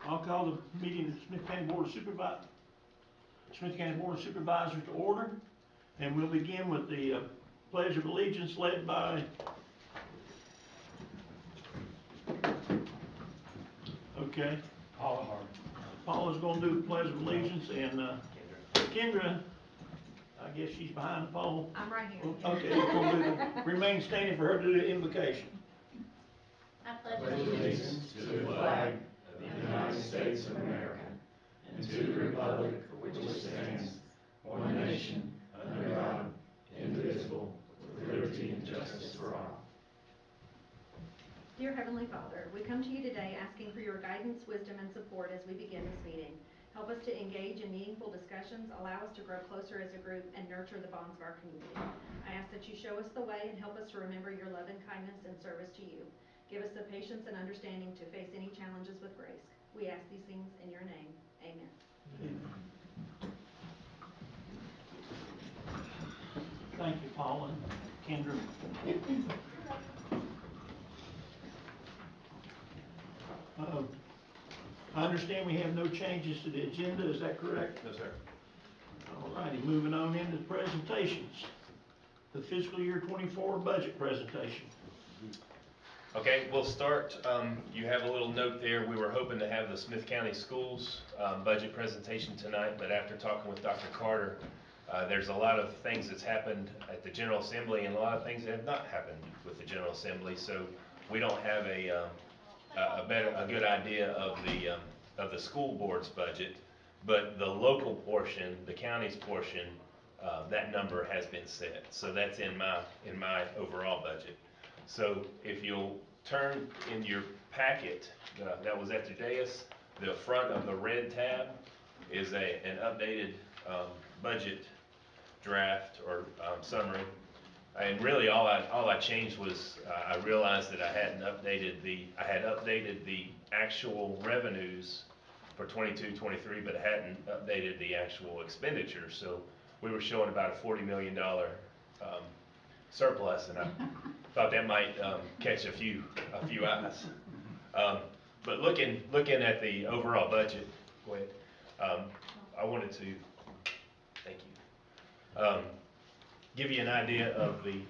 I'll call the meeting of Smyth County Board of Supervisors to order, and we'll begin with the Pledge of Allegiance led by Paula's going to do the Pledge of Allegiance, and Kendra, I guess she's behind the pole. I'm right here. Okay, you're going to remain standing for her to do the invocation. I pledge allegiance to the flag of the United States of America and to the republic for which it stands, one nation, under God, indivisible, with liberty and justice for all. Dear Heavenly Father, we come to you today asking for your guidance, wisdom, and support as we begin this meeting. Help us to engage in meaningful discussions, allow us to grow closer as a group, and nurture the bonds of our community. I ask that you show us the way and help us to remember your love and kindness and service to you. Give us the patience and understanding to face any challenges with grace. We ask these things in your name. Amen. Thank you, Paul and Kendra. I understand we have no changes to the agenda, is that correct? No, sir. All righty, moving on into the presentations. The fiscal year 24 budget presentation. Okay, we'll start. You have a little note there. We were hoping to have the Smyth County Schools budget presentation tonight, but after talking with Dr. Carter, there's a lot of things that's happened at the General Assembly and a lot of things that have not happened with the General Assembly, so we don't have a good idea of the school board's budget, but the local portion, the county's portion, that number has been set. So that's in my overall budget. So if you'll turn in your packet that was at the dais, the front of the red tab is an updated budget draft or summary. And really all I changed was I realized that I had updated the actual revenues for 22-23, but I hadn't updated the actual expenditures. So we were showing about a $40 million surplus, and I thought that might catch a few eyes. But looking at the overall budget, go ahead. I wanted to thank you. Give you an idea of the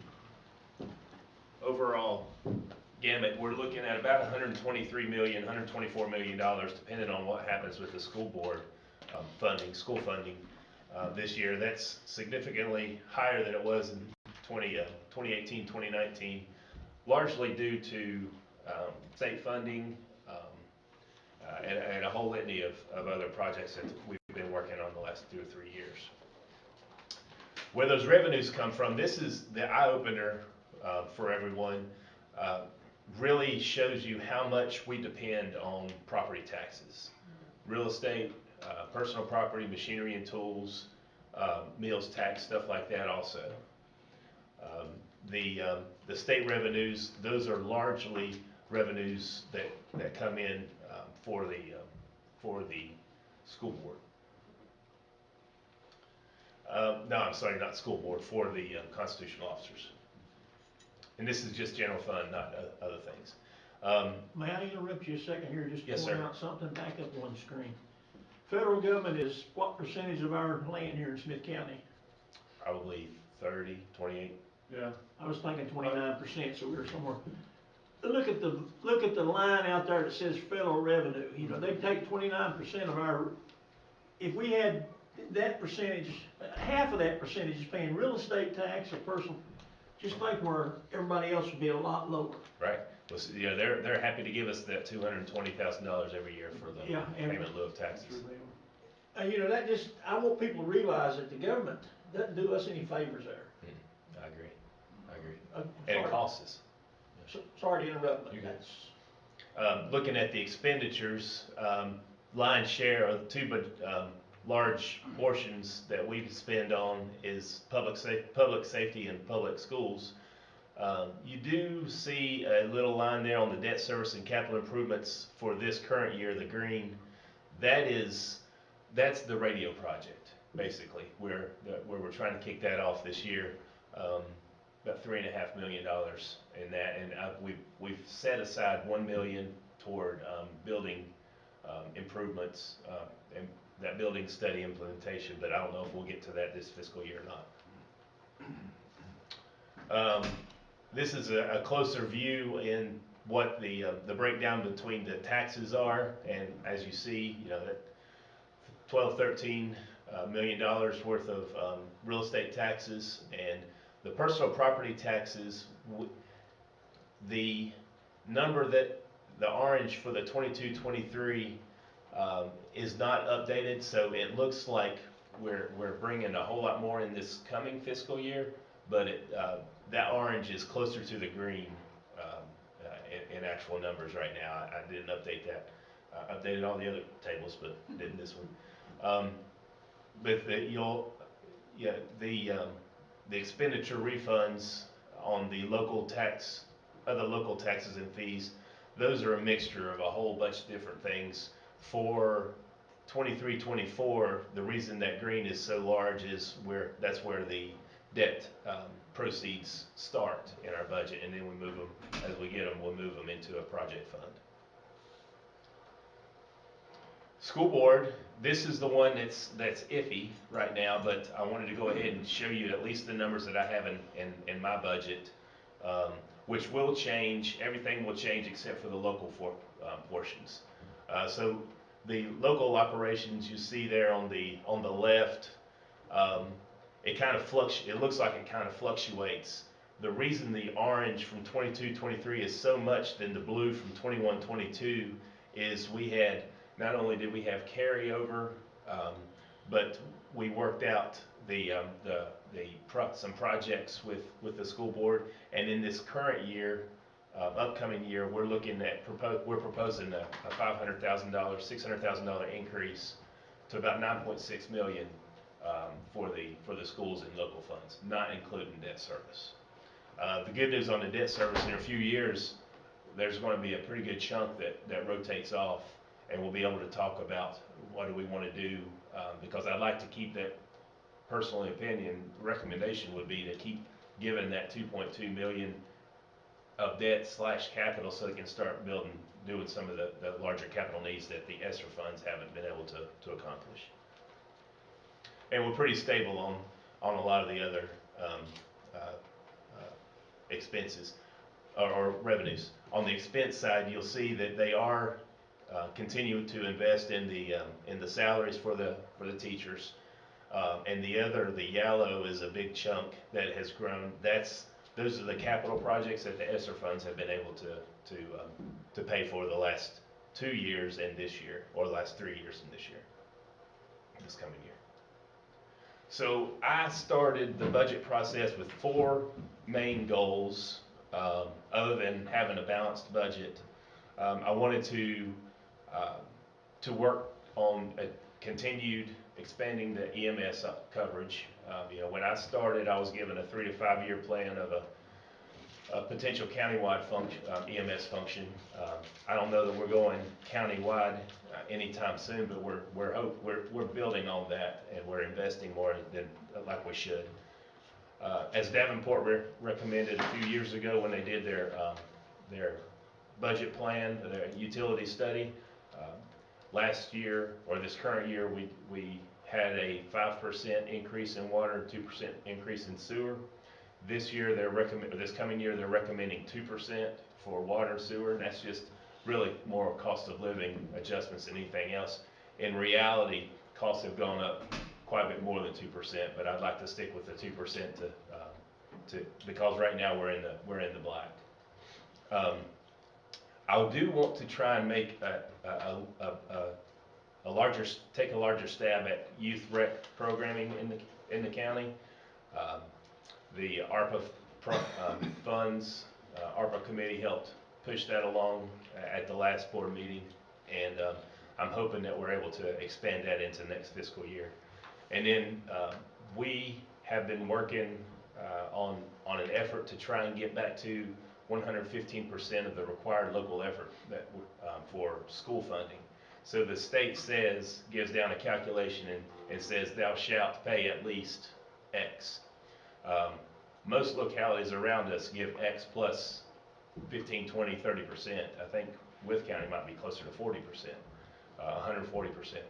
overall gamut. We're looking at about $123 million, $124 million, depending on what happens with the school board school funding this year. That's significantly higher than it was in 2018, 2019, largely due to state funding and a whole litany of other projects that we've been working on the last 2 or 3 years. Where those revenues come from, this is the eye-opener for everyone. Really shows you how much we depend on property taxes. Real estate, personal property, machinery and tools, meals tax, stuff like that also. The state revenues, those are largely revenues that come in for the school board. No, I'm sorry, not school board, for the constitutional officers. And this is just general fund, not other things. May I interrupt you a second here, just Yes, to point sir. out something back up on the screen? Federal government is what percentage of our land here in Smyth County? Probably 30, 28. Yeah. I was thinking 29%, so we were somewhere. Look at the line out there that says federal revenue. You know, they take 29% of our. If we had that percentage, half of that percentage is paying real estate tax or personal. Just think where everybody else would be a lot lower. Right. Well, so, yeah, they're happy to give us that $220,000 every year for the payment in lieu of taxes. You know, I want people to realize that the government doesn't do us any favors there. I agree. And it costs us. Sorry to interrupt, but you looking at the expenditures, lion's share of two large portions that we spend on is public safety and public schools. You do see a little line there on the debt service and capital improvements for this current year, the green. That's the radio project, basically, where we're trying to kick that off this year. About $3.5 million in that, and we've set aside $1 million toward building improvements, and that building study implementation, but I don't know if we'll get to that this fiscal year or not. This is a closer view in what the breakdown between the taxes are, and as you see, that 13 million dollars worth of real estate taxes, and the personal property taxes, the number that the orange for the 22-23 is not updated, so it looks like we're bringing a whole lot more in this coming fiscal year, but that orange is closer to the green in actual numbers right now. I didn't update that. I updated all the other tables, but didn't this one. But the expenditure refunds on the local tax, other local taxes and fees, those are a mixture of a whole bunch of different things. For 23-24, the reason that green is so large is that's where the debt proceeds start in our budget, and then we move them, as we get them, we'll move them into a project fund. School board, this is the one that's iffy right now, but I wanted to go ahead and show you at least the numbers that I have in my budget, which will change. Everything will change except for the local portions. So the local operations you see there on the left, it looks like it kind of fluctuates. The reason the orange from 22-23 is so much than the blue from 21-22 is not only did we have carryover, but we worked out some projects with the school board, and in this current year, upcoming year, we're proposing a $500,000, $600,000 increase to about 9.6 million for the schools and local funds, not including debt service. The good news on the debt service, in a few years, there's going to be a pretty good chunk that rotates off, and we'll be able to talk about what do we want to do, because I'd like to keep that, personal opinion, recommendation would be to keep giving that 2.2 million of debt / capital so it can start doing some of the larger capital needs that the ESSER funds haven't been able to accomplish. And we're pretty stable on a lot of the other expenses or revenues. On the expense side, you'll see that they are continuing to invest in the salaries for the teachers, and the yellow is a big chunk that has grown. Those are the capital projects that the ESSER funds have been able to pay for the last 2 years and this year, or the last 3 years and this coming year. So I started the budget process with 4 main goals, other than having a balanced budget. I wanted to work on a continued expanding the EMS coverage. When I started, I was given a 3 to 5 year plan of a potential countywide EMS function. I don't know that we're going countywide anytime soon, but we're building on that, and we're investing more than like we should. As Davenport recommended a few years ago when they did their budget plan, their utility study, last year or this current year, we had a 5% increase in water and 2% increase in sewer. This coming year, they're recommending 2% for water and sewer, and that's just really more cost of living adjustments than anything else. In reality, costs have gone up quite a bit more than 2%, but I'd like to stick with the 2% because right now we're in the black. I do want to try and make take a larger stab at youth rec programming in the county. The ARPA funds, ARPA committee helped push that along at the last board meeting, and I'm hoping that we're able to expand that into next fiscal year. And then we have been working on an effort to try and get back to 115% of the required local effort for school funding. So the state gives down a calculation and says, thou shalt pay at least X. Most localities around us give X plus 15, 20, 30%. I think Wythe County might be closer to 40%. 140%.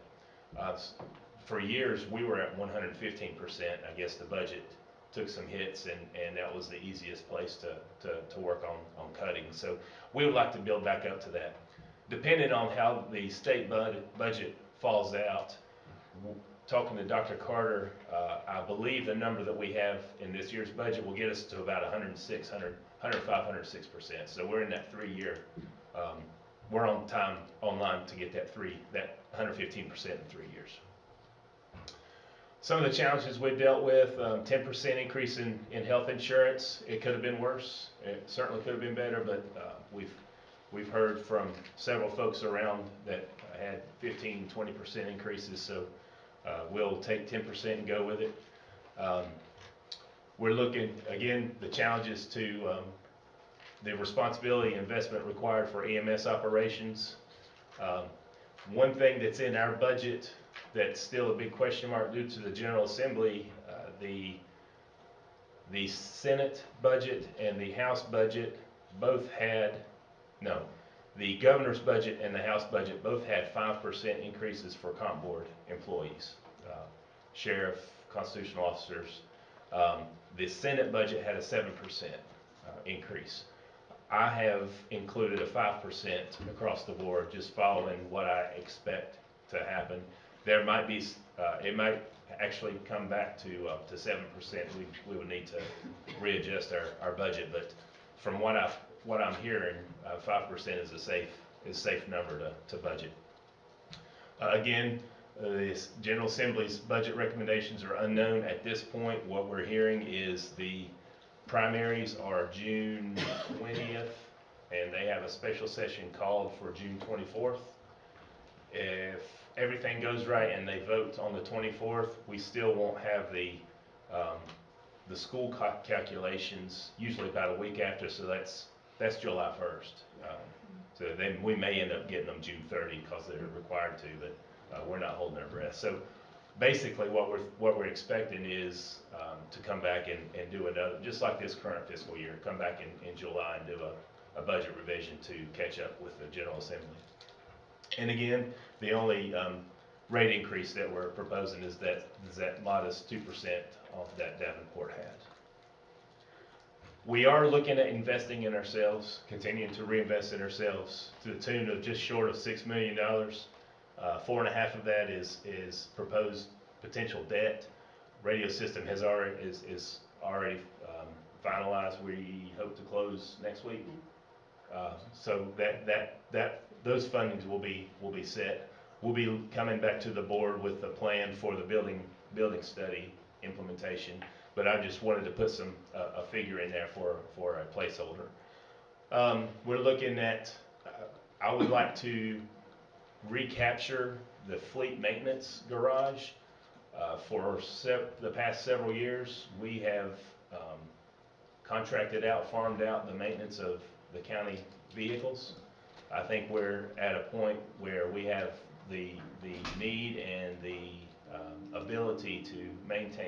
For years, we were at 115%. I guess the budget took some hits, and that was the easiest place to work on cutting. So we would like to build back up to that. Depending on how the state budget falls out, talking to Dr. Carter, I believe the number that we have in this year's budget will get us to about 105, 106%. So we're in that 3-year, we're online to get that 115% in 3 years. Some of the challenges we've dealt with, 10% increase in health insurance. It could have been worse. It certainly could have been better, but we've heard from several folks around that had 15, 20% increases, so we'll take 10% and go with it. We're looking, again, the challenges to the responsibility and investment required for EMS operations. One thing that's in our budget that's still a big question mark due to the General Assembly, the Senate budget and the House budget both had, no, the governor's budget and the House budget both had 5% increases for comp board employees, sheriff, constitutional officers. The Senate budget had a 7% increase. I have included a 5% across the board, just following what I expect to happen. There might be, it might actually come back to 7%. We would need to readjust our budget, but from what I'm hearing, 5% is a safe number to budget. Again, the General Assembly's budget recommendations are unknown at this point. What we're hearing is the primaries are June 20th, and they have a special session called for June 24th. If everything goes right and they vote on the 24th, we still won't have the school calculations usually about a week after, so that's July 1st. So then we may end up getting them June 30 because they're required to, but we're not holding our breath. So basically what we're expecting is to come back and do another, just like this current fiscal year, come back in July and do a budget revision to catch up with the General Assembly. And again, the only rate increase that we're proposing is that modest 2% off that Davenport had. We are looking at investing in ourselves, continuing to reinvest in ourselves to the tune of just short of $6 million. 4.5 of that is proposed potential debt. Radio system is already finalized. We hope to close next week. So those fundings will be set. We'll be coming back to the board with the plan for the building study implementation. But I just wanted to put a figure in there for a placeholder. We're looking at. I would like to recapture the fleet maintenance garage. For the past several years, we have contracted out, farmed out the maintenance of the county vehicles. I think we're at a point where we have the need and the ability to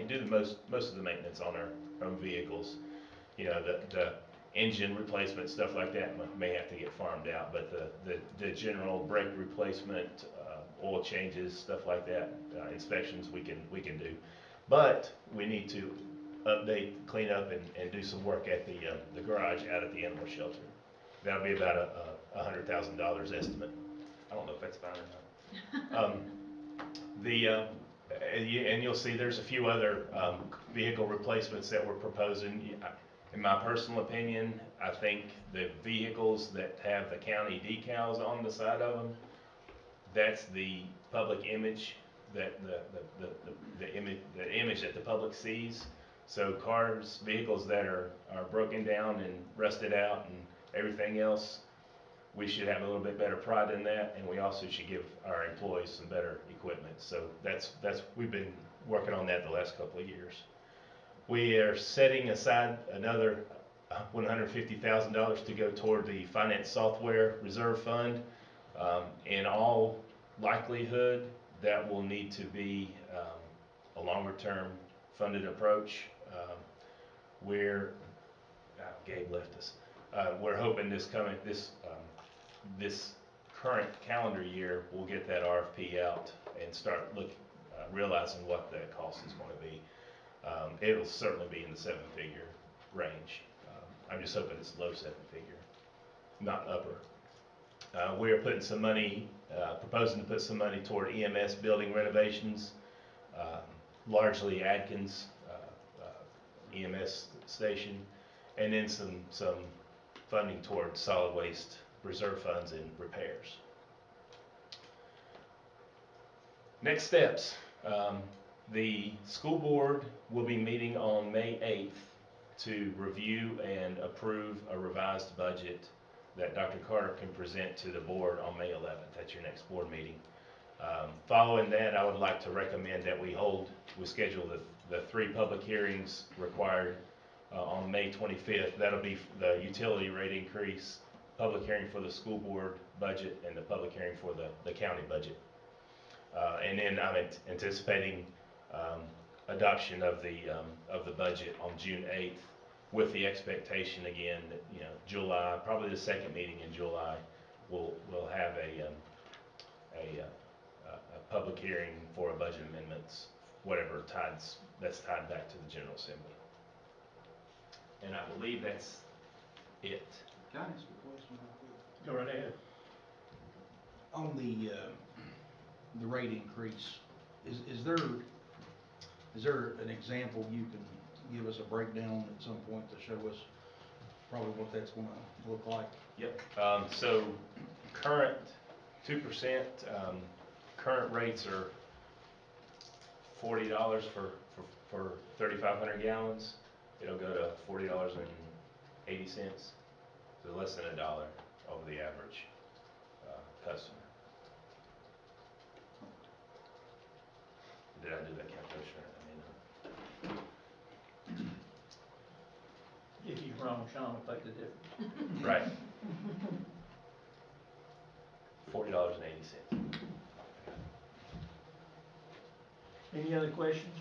do most of the maintenance on our own vehicles. You know, the engine replacement, stuff like that may have to get farmed out, but the general brake replacement, oil changes, stuff like that, inspections we can do. But we need to update, clean up, and do some work at the garage out at the animal shelter. That'll be about a $100,000 estimate. I don't know if that's fine or not. And you'll see there's a few other vehicle replacements that we're proposing. In my personal opinion, I think the vehicles that have the county decals on the side of them, that's the public image, that the image that the public sees. So vehicles that are broken down and rusted out and everything else, we should have a little bit better pride in that, and we also should give our employees some better equipment. So we've been working on that the last couple of years. We are setting aside another $150,000 to go toward the finance software reserve fund. In all likelihood, that will need to be a longer term funded approach. Gabe left us. We're hoping this current calendar year, we'll get that RFP out and start realizing what that cost is going to be. It'll certainly be in the 7-figure range. I'm just hoping it's low 7-figure, not upper. We are putting some money, proposing to put some money toward EMS building renovations, largely Adkins EMS station, and then some funding toward solid waste reserve funds and repairs. Next steps. The school board will be meeting on May 8th to review and approve a revised budget that Dr. Carter can present to the board on May 11th. That's your next board meeting. Following that, I would like to recommend that we schedule the 3 public hearings required on May 25th. That'll be the utility rate increase, public hearing for the school board budget, and the public hearing for the county budget. And then I'm anticipating adoption of the budget on June 8th, with the expectation again that July, probably the second meeting in July, we'll have a public hearing for a budget amendments, whatever that's tied back to the General Assembly. And I believe that's it. Can I ask a question real quick? Go right ahead. On the rate increase, is there an example you can give us a breakdown at some point to show us probably what that's gonna look like? Yep. So current 2%, current rates are $40 for 3,500 gallons. It'll go to $40.80, so less than $1 over the average customer. Did I do that calculation right? I mean, If he's wrong, Sean will take the difference. right. $40.80. Any other questions?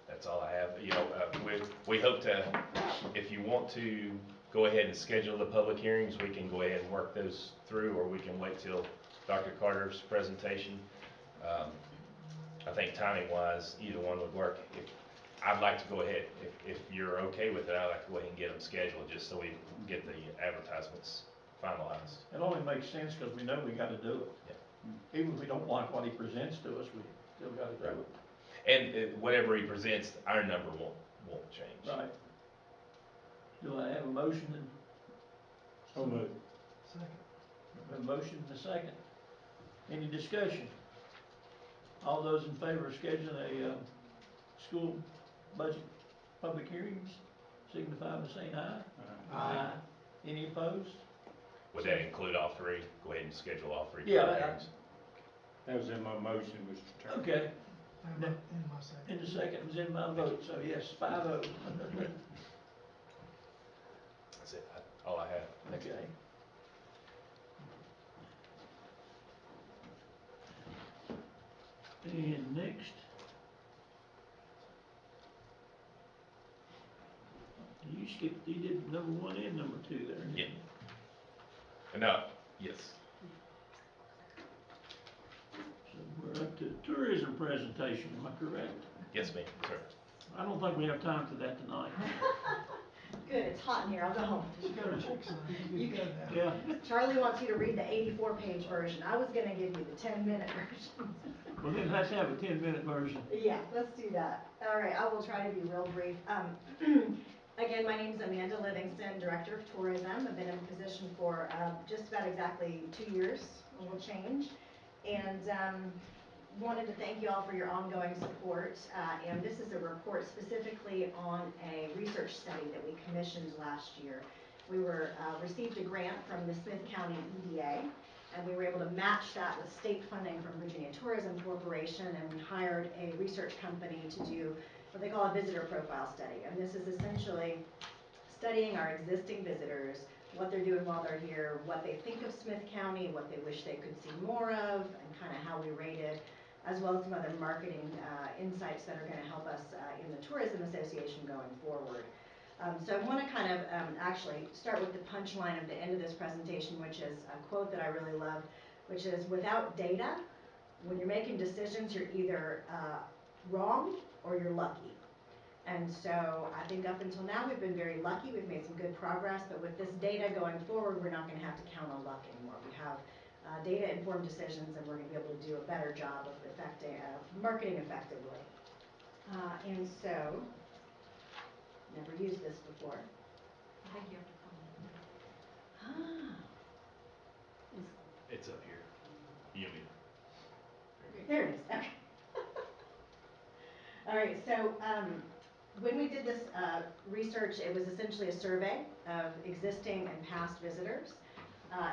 That's all I have. We hope to, if you want to go ahead and schedule the public hearings, we can go ahead and work those through, or we can wait till Dr. Carter's presentation. I think timing-wise, either one would work. I'd like to go ahead, if you're okay with it, I'd like to go ahead and get them scheduled just so we get the advertisements finalized. It only makes sense because we know we got to do it. Yeah. Even if we don't like what he presents to us, we still got to do it. And whatever he presents, our number won't change. Right. Do I have a motion? So moved. A motion and a second. Any discussion? All those in favor of scheduling a school budget public hearings, signify by saying aye. Aye. Any opposed? Would that include all 3? Go ahead and schedule all 3 Yeah, public hearings. That was in my motion, Mr. Chairman. Okay. In my second. And the second was in my vote, so yes, 5-0. That's it. All I have. Okay. And next. You did number 1 and number 2 there. didn't you? Yeah. No, yes. So we're up to tourism presentation, am I correct? Yes, ma'am, sir. I don't think we have time for that tonight. Good, it's hot in here, I'll go home. You got a check sign. You got that. Yeah. Charlie wants you to read the 84-page version. I was gonna give you the 10-minute version. Well, then let's have a 10-minute version. Yeah, let's do that. All right, I will try to be real brief. Again, my name is Amanda Livingston, Director of Tourism. I've been in the position for just about exactly 2 years, a little change. And wanted to thank you all for your ongoing support. And this is a report specifically on a research study that we commissioned last year. We received a grant from the Smyth County EDA, and we were able to match that with state funding from Virginia Tourism Corporation, and we hired a research company to do what they call a visitor profile study. And this is essentially studying our existing visitors, what they're doing while they're here, what they think of Smyth County, what they wish they could see more of, and kind of how we rate it, as well as some other marketing insights that are going to help us in the Tourism Association going forward. So I want to kind of actually start with the punchline of the end of this presentation, which is a quote that I really love, which is, without data, when you're making decisions, you're either wrong or you're lucky. And so I think up until now we've been very lucky, we've made some good progress, but with this data going forward, we're not going to have to count on luck anymore. We have data-informed decisions, and we're going to be able to do a better job of marketing effectively. And so, never used this before. I think you have to come. It's up here. You mean? There it is, okay. All right, so when we did this research, it was essentially a survey of existing and past visitors.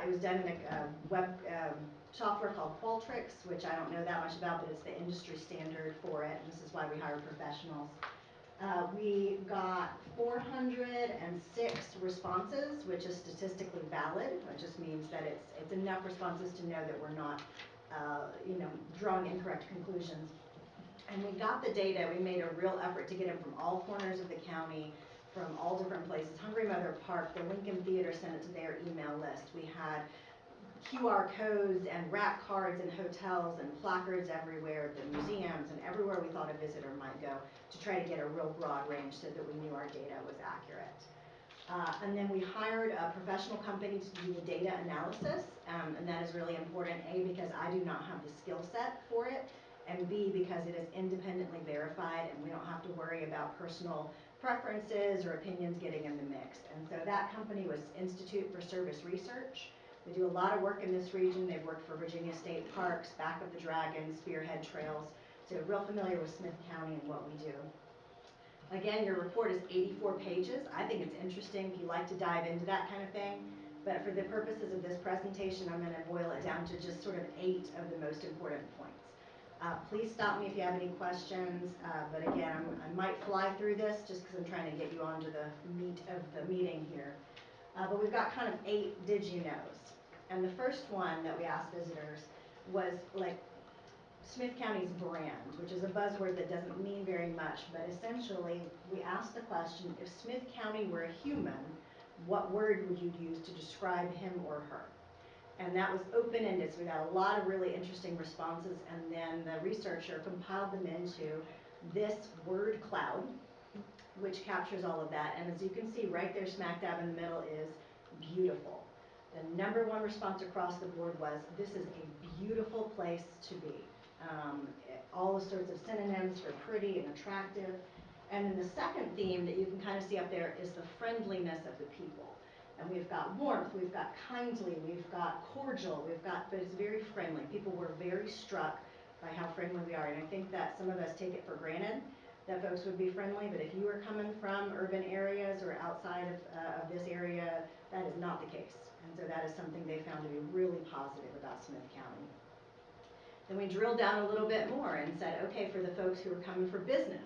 It was done in a web software called Qualtrics, which I don't know that much about, but it's the industry standard for it, and this is why we hire professionals. We got 406 responses, which is statistically valid, which just means that it's enough responses to know that we're not drawing incorrect conclusions. And we got the data, we made a real effort to get them from all corners of the county, from all different places. Hungry Mother Park, the Lincoln Theater sent it to their email list. We had QR codes and rack cards in hotels and placards everywhere, the museums, and everywhere we thought a visitor might go, to try to get a real broad range so that we knew our data was accurate. And then we hired a professional company to do the data analysis, and that is really important, A, because I do not have the skill set for it, and B, because it is independently verified and we don't have to worry about personal preferences or opinions getting in the mix. And so that company was Institute for Service Research. They do a lot of work in this region. They've worked for Virginia State Parks, Back of the Dragon, Spearhead Trails, so real familiar with Smyth County and what we do. Again, your report is 84 pages. I think it's interesting if you like to dive into that kind of thing, but for the purposes of this presentation, I'm going to boil it down to just sort of 8 of the most important points. Please stop me if you have any questions, but again, I might fly through this just because I'm trying to get you onto the meat of the meeting here. But we've got kind of 8 did you knows. And the first one that we asked visitors was like Smyth County's brand, which is a buzzword that doesn't mean very much, but essentially we asked the question, if Smyth County were a human, what word would you use to describe him or her? And that was open-ended, so we got a lot of really interesting responses, and then the researcher compiled them into this word cloud, which captures all of that. And as you can see right there, smack dab in the middle, is beautiful. The #1 response across the board was, this is a beautiful place to be. All the sorts of synonyms for pretty and attractive. And then the second theme that you can kind of see up there is the friendliness of the people. And we've got warmth, we've got kindly, we've got cordial, but it's very friendly. People were very struck by how friendly we are. And I think that some of us take it for granted that folks would be friendly, but if you are coming from urban areas or outside of this area, that is not the case. And so that is something they found to be really positive about Smyth County. Then we drilled down a little bit more and said, okay, for the folks who are coming for business,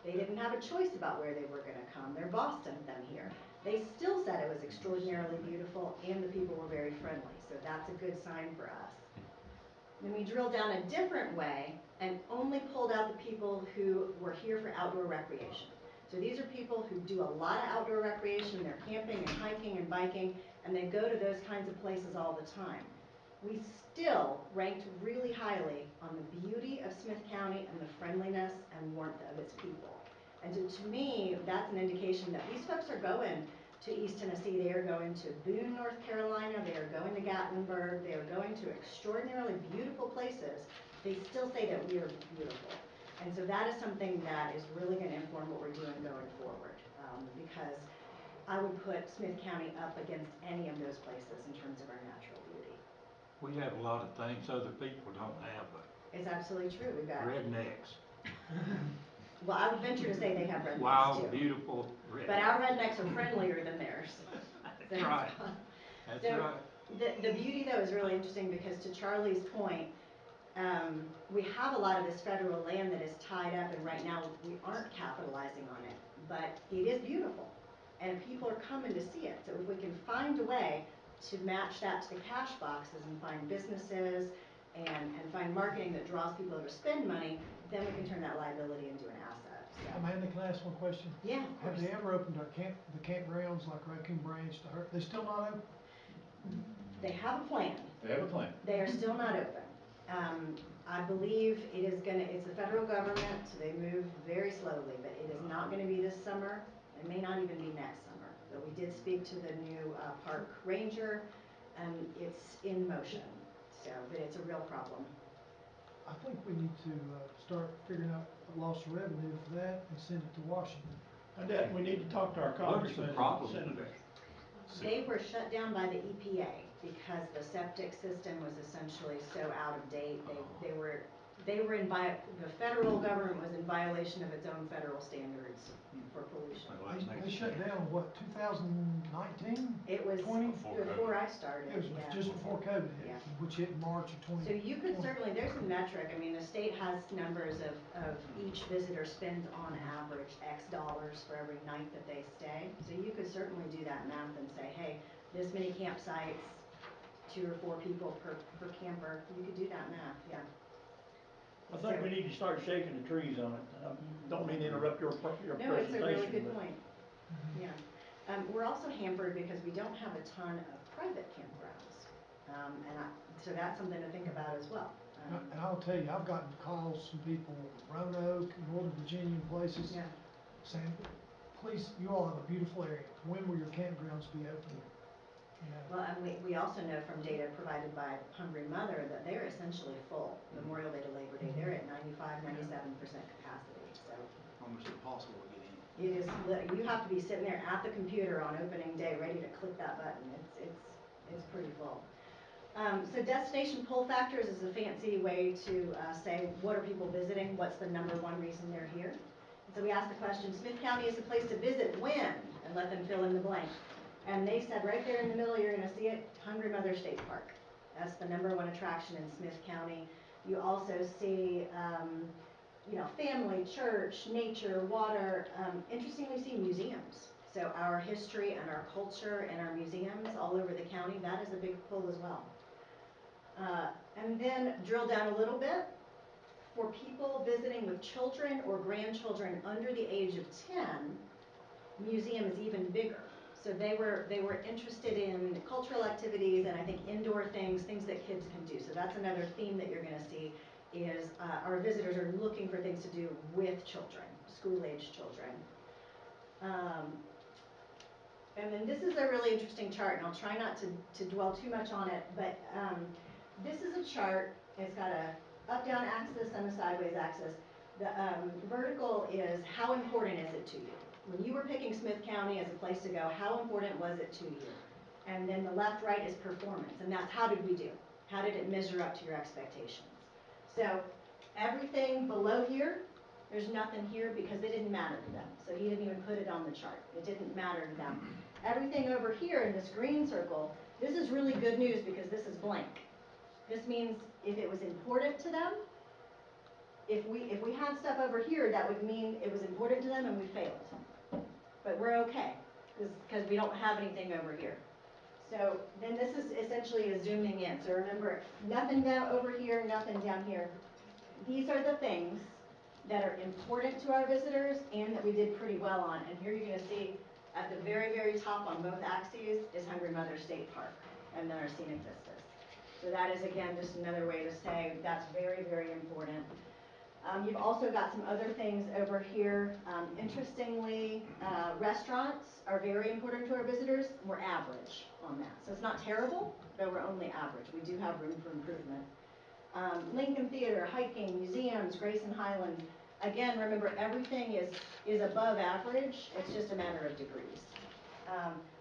they didn't have a choice about where they were going to come. Their boss sent them here. They still said it was extraordinarily beautiful and the people were very friendly, so that's a good sign for us. Then we drilled down a different way and only pulled out the people who were here for outdoor recreation. So these are people who do a lot of outdoor recreation. They're camping and hiking and biking, and they go to those kinds of places all the time. We still ranked really highly on the beauty of Smyth County and the friendliness and warmth of its people. And so to me, that's an indication that these folks are going to East Tennessee, they are going to Boone, North Carolina, they are going to Gatlinburg, they are going to extraordinarily beautiful places. They still say that we are beautiful. And so that is something that is really going to inform what we're doing going forward, because I would put Smyth County up against any of those places in terms of our natural beauty. We have a lot of things other people don't have, but It's absolutely true. We've got rednecks, Well, I would venture to say they have rednecks wild, too. beautiful rednecks. But our rednecks are friendlier than theirs. That's right. That's So, right. The beauty though is really interesting because to Charlie's point, we have a lot of this federal land that is tied up, and right now we aren't capitalizing on it, but it is beautiful and people are coming to see it. So if we can find a way to match that to the cash boxes and find businesses and find marketing that draws people to spend money, then we can turn that liability into an asset, so. Amanda, can I ask one question? Yeah, of Have course. they ever opened the campgrounds like Raccoon Branch to her? They still not open? They have a plan. They have a plan. They are still not open. I believe it's the federal government, so they move very slowly, but it is not gonna be this summer. It may not even be next summer. But we did speak to the new park ranger, and it's in motion. So, but it's a real problem. I think we need to start figuring out a loss of revenue for that and send it to Washington. And that, we need to talk to our congressmen and problem? senators. They were shut down by the EPA because the septic system was essentially so out of date. The federal government was in violation of its own federal standards for pollution. They shut down, what, 2019? It was 20? before I started, It was yeah. just before COVID hit, Yeah. which hit in March of 20. So you could certainly, there's a metric, I mean, the state has numbers of each visitor spends on average X dollars for every night that they stay. So you could certainly do that math and say, hey, this many campsites, 2 or 4 people per camper, you could do that math, yeah. I think we need to start shaking the trees on it. Don't mean to interrupt your presentation. No, it's a really good but- point, yeah. We're also hampered because we don't have a ton of private campgrounds. So that's something to think about as well. And I'll tell you, I've gotten calls from people, Roanoke, Northern Virginia, and places, Yeah. saying, please, you all have a beautiful area. When will your campgrounds be open? You know, Well, and we also know from data provided by Hungry Mother that they're essentially full. Memorial Day to Labor Day, they're at 97% capacity, so. Almost impossible to get in. It is, you have to be sitting there at the computer on opening day, ready to click that button. It's pretty full. So destination pull factors is a fancy way to say, what are people visiting? What's the #1 reason they're here? And so we asked the question, Smyth County is a place to visit when? And let them fill in the blank. And they said right there in the middle, you're gonna see it, Hungry Mother State Park. That's the #1 attraction in Smyth County. You also see, family, church, nature, water. Interestingly, you see museums. So our history and our culture and our museums all over the county, that is a big pull as well. And then drill down a little bit. For people visiting with children or grandchildren under the age of 10, museum is even bigger. So they were interested in cultural activities and I think indoor things that kids can do. So that's another theme that you're gonna see is our visitors are looking for things to do with children, school-age children. And then this is a really interesting chart, and I'll try not to dwell too much on it, but this is a chart. It's got a up-down axis and a sideways axis. The vertical is how important is it to you? When you were picking Smyth County as a place to go, how important was it to you? And then the left-right is performance, and that's how did we do? How did it measure up to your expectations? So everything below here, there's nothing here because it didn't matter to them. So he didn't even put it on the chart. It didn't matter to them. Everything over here in this green circle, this is really good news because this is blank. This means if it was important to them, if we had stuff over here, that would mean it was important to them and we failed. But we're okay because we don't have anything over here. So then this is essentially a zooming in. So remember, nothing down over here, nothing down here. These are the things that are important to our visitors and that we did pretty well on. And here you're going to see at the very, very top on both axes is Hungry Mother State Park and then our scenic vistas. So that is, again, just another way to say that's very, very important. You've also got some other things over here. Interestingly, restaurants are very important to our visitors. We're average on that. So it's not terrible, but we're only average. We do have room for improvement. Lincoln Theater, hiking, museums, Grayson Highlands. Again, remember, everything is above average. It's just a matter of degrees.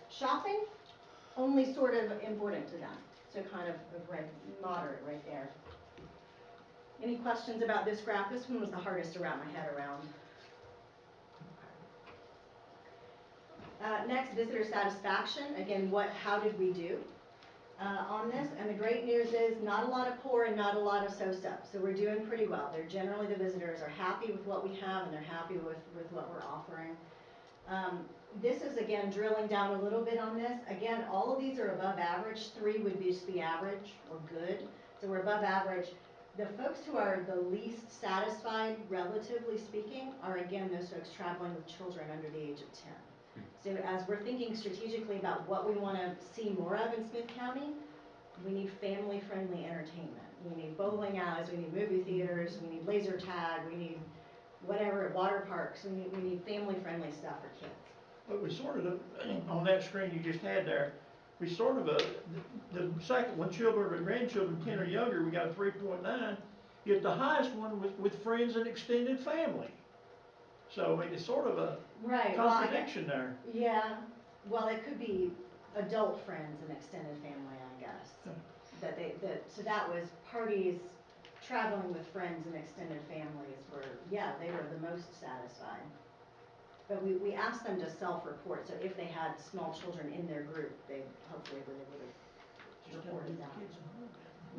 Shopping, only sort of important to them. So kind of moderate right there. Any questions about this graph? This one was the hardest to wrap my head around. Next, visitor satisfaction. Again, how did we do on this? And the great news is not a lot of poor and not a lot of so-so. So we're doing pretty well. They're generally, the visitors are happy with what we have and they're happy with what we're offering. This is, again, drilling down a little bit on this. Again, all of these are above average. 3 would just be average or good. So we're above average. The folks who are the least satisfied, relatively speaking, are again those folks traveling with children under the age of 10. So as we're thinking strategically about what we want to see more of in Smyth County, we need family-friendly entertainment. We need bowling alleys, we need movie theaters, we need laser tag, we need whatever, water parks, we need family-friendly stuff for kids. But we sort of, on that screen you just had there, we sort of, the second one, children and grandchildren 10 or younger, we got a 3.9, yet the highest one with friends and extended family. So, I mean, it's sort of a contradiction there. Yeah, well, it could be adult friends and extended family, I guess. So that was parties traveling with friends and extended families were, yeah, they were the most satisfied. But we asked them to self-report, so if they had small children in their group, they hopefully would have reported that.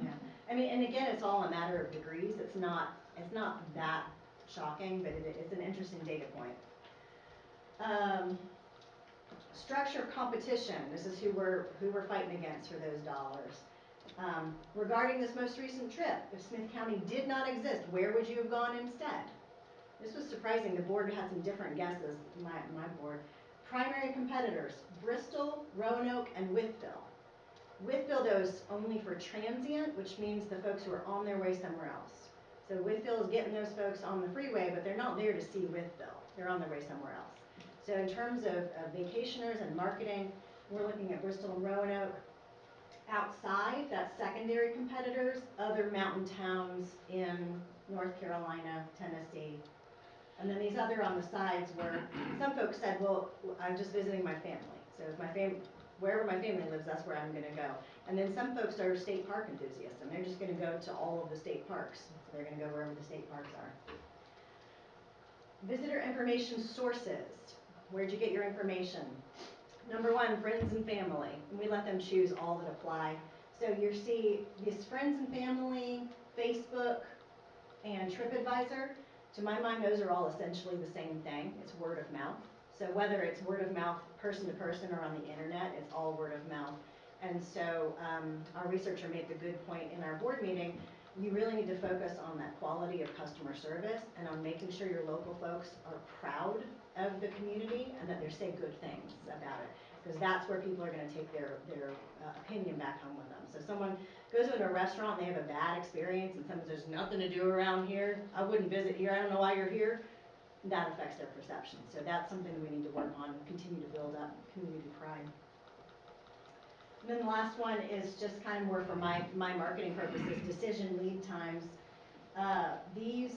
Yeah, I mean, and again, it's all a matter of degrees. It's not that shocking, but it's an interesting data point. Structure of competition. This is who we're fighting against for those dollars. Regarding this most recent trip, if Smyth County did not exist, where would you have gone instead? This was surprising. The board had some different guesses, my board. Primary competitors, Bristol, Roanoke, and Wytheville. Wytheville, though, is only for transient, which means the folks who are on their way somewhere else. So Wytheville is getting those folks on the freeway, but they're not there to see Wytheville. They're on their way somewhere else. So in terms of vacationers and marketing, we're looking at Bristol and Roanoke. Outside, that's secondary competitors, other mountain towns in North Carolina, Tennessee. And then these other on the sides where some folks said, well, I'm just visiting my family. So if wherever my family lives, that's where I'm gonna go. And then some folks are state park enthusiasts and they're just gonna go to all of the state parks. So they're gonna go wherever the state parks are. Visitor information sources. Where'd you get your information? Number one, friends and family. And we let them choose all that apply. So you see this friends and family, Facebook, and TripAdvisor. To my mind, those are all essentially the same thing. It's word of mouth. So whether it's word of mouth person to person or on the internet, it's all word of mouth. And so our researcher made the good point in our board meeting, you really need to focus on that quality of customer service and on making sure your local folks are proud of the community and that they say good things about it. Because that's where people are going to take their opinion back home with them. So if someone goes into a restaurant and they have a bad experience and someone says, nothing to do around here, I wouldn't visit here, I don't know why you're here, that affects their perception. So that's something that we need to work on, continue to build up community pride. And then the last one is just kind of more for my marketing purposes, decision lead times. These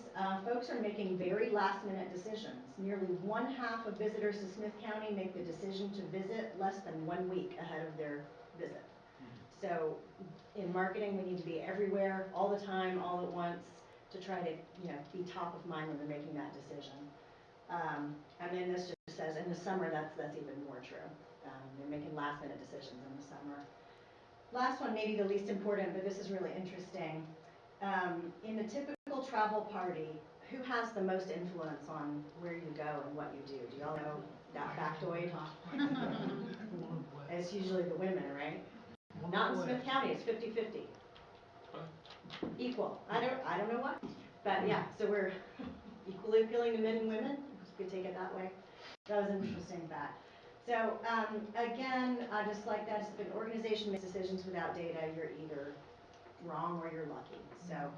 folks are making very last minute decisions. Nearly 1/2 of visitors to Smyth County make the decision to visit less than 1 week ahead of their visit. So in marketing, we need to be everywhere, all the time, all at once, to try to be top of mind when they're making that decision. And then this just says, in the summer, that's even more true. They're making last minute decisions in the summer. Last one, maybe the least important, but this is really interesting. In the typical travel party, who has the most influence on where you go and what you do? Do y'all know that factoid? It's usually the women, right? Not in Smyth County, it's 50-50. Equal. I don't know why. But yeah, so we're equally appealing to men and women. You could take it that way. That was an interesting fact. So again, just like that, if an organization makes decisions without data, you're either wrong or you're lucky. So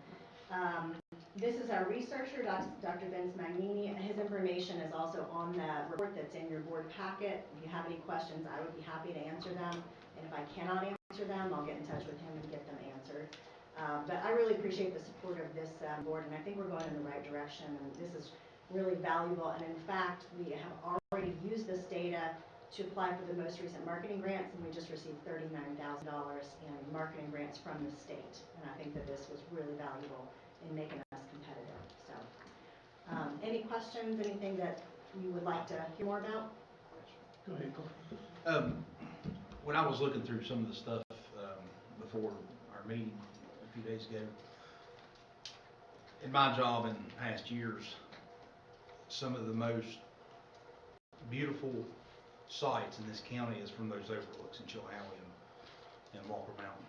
this is our researcher, Dr. Vince Magnini. His information is also on the report that's in your board packet. If you have any questions, I would be happy to answer them. And if I cannot answer them, I'll get in touch with him and get them answered. But I really appreciate the support of this board, and I think we're going in the right direction. And this is really valuable. And in fact, we have already used this data to apply for the most recent marketing grants, and we just received $39,000 in marketing grants from the state. And I think that this was really valuable in making us competitive. So, any questions, anything that you would like to hear more about? Go ahead. When I was looking through some of the stuff before our meeting a few days ago, in my job in past years, some of the most beautiful sights in this county is from those overlooks in Chilhowie and Walker Mountain.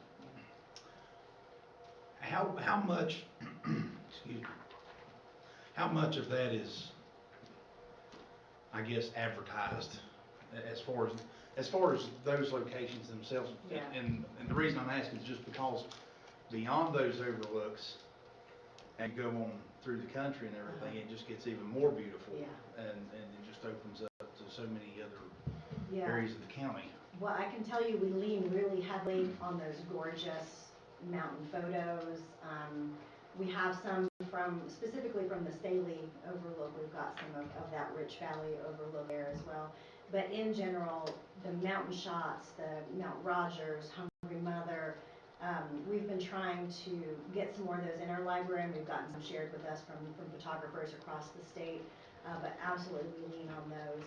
how much, excuse me, how much of that is, I guess, advertised as far as those locations themselves? Yeah. And the reason I'm asking is just because beyond those overlooks, and you go on through the country and everything, it just gets even more beautiful. Yeah. And it just opens up to so many other Yeah. areas of the county. Well, I can tell you, we lean really heavily on those gorgeous mountain photos. We have some specifically from the Staley overlook. We've got some of that Rich Valley overlook there as well. But in general, the mountain shots, the Mount Rogers, Hungry Mother, we've been trying to get some more of those in our library, and we've gotten some shared with us from photographers across the state. But absolutely, we lean on those.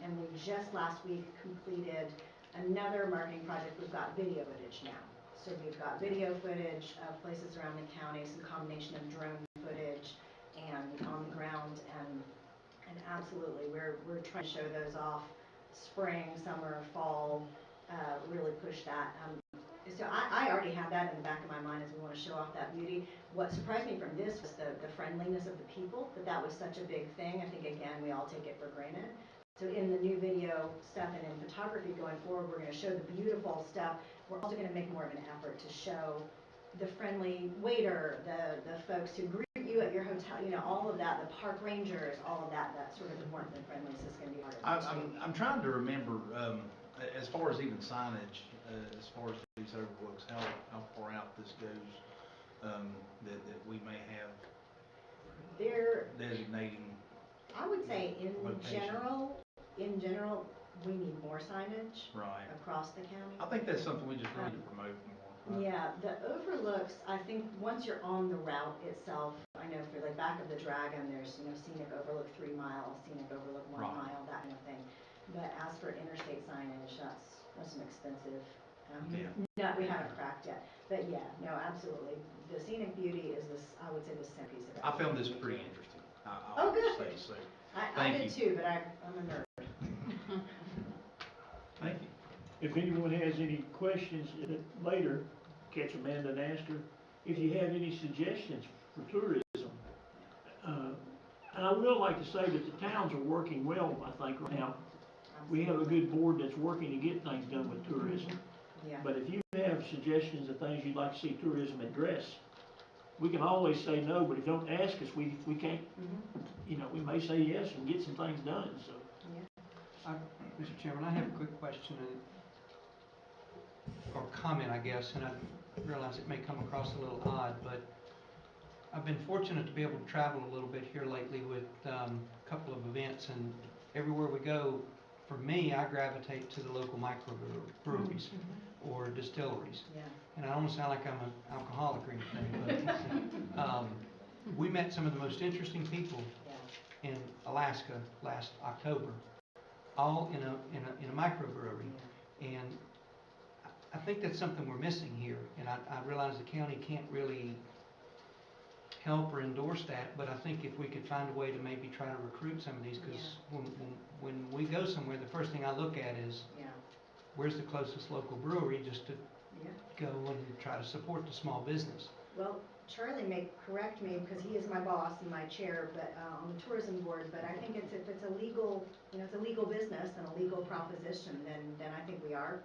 And we just last week completed another marketing project. We've got video footage now. So we've got video footage of places around the county, some combination of drone footage and on the ground, and absolutely, we're trying to show those off spring, summer, fall, really push that. So I already have that in the back of my mind as we want to show off that beauty. What surprised me from this was the friendliness of the people, that was such a big thing. I think, again, we all take it for granted. So in the new video stuff and in photography going forward, we're going to show the beautiful stuff. We're also going to make more of an effort to show the friendly waiter, the folks who greet you at your hotel, all of that, the park rangers, all of that sort of warmth and friendliness is going to be part of it. I'm trying to remember, as far as even signage, as far as these overlooks, how far out this goes, that we may have They're, designating. I would say in location. general, we need more signage Right. across the county. I think that's something we just need to promote more. Right? Yeah, the overlooks, I think once you're on the route itself, I know for like back of the Dragon, there's, scenic overlook 3 mile, scenic overlook 1 Right. mile, that kind of thing. But as for interstate signage, that's some expensive. Yeah. No, we haven't cracked yet. But yeah, no, absolutely. The scenic beauty is this, I would say, the centerpiece of it. I found this pretty interesting. Oh, good. Say so. I Thank did you. too, but I'm a nerd. Thank you. If anyone has any questions later, catch Amanda and ask her if you have any suggestions for tourism. And I will like to say that the towns are working well, I think, right now. We have a good board that's working to get things done with tourism. Yeah. But if you have suggestions of things you'd like to see tourism address, we can always say no, but if you don't ask us, we can't, we may say yes and get some things done, so. Mr. Chairman, I have a quick question or comment, I guess, and I realize it may come across a little odd, but I've been fortunate to be able to travel a little bit here lately with a couple of events, and everywhere we go, for me, I gravitate to the local microbreweries or distilleries. Yeah. And I don't want to sound like I'm an alcoholic or anything, but we met some of the most interesting people in Alaska last October, all in a microbrewery. And I think that's something we're missing here, and I realize the county can't really help or endorse that, but I think if we could find a way to maybe try to recruit some of these, because when we go somewhere, the first thing I look at is where's the closest local brewery, just to go and try to support the small business. Well, Charlie may correct me because he is my boss and my chair, but on the tourism board. But I think if it's a legal, it's a legal business and a legal proposition, then I think we are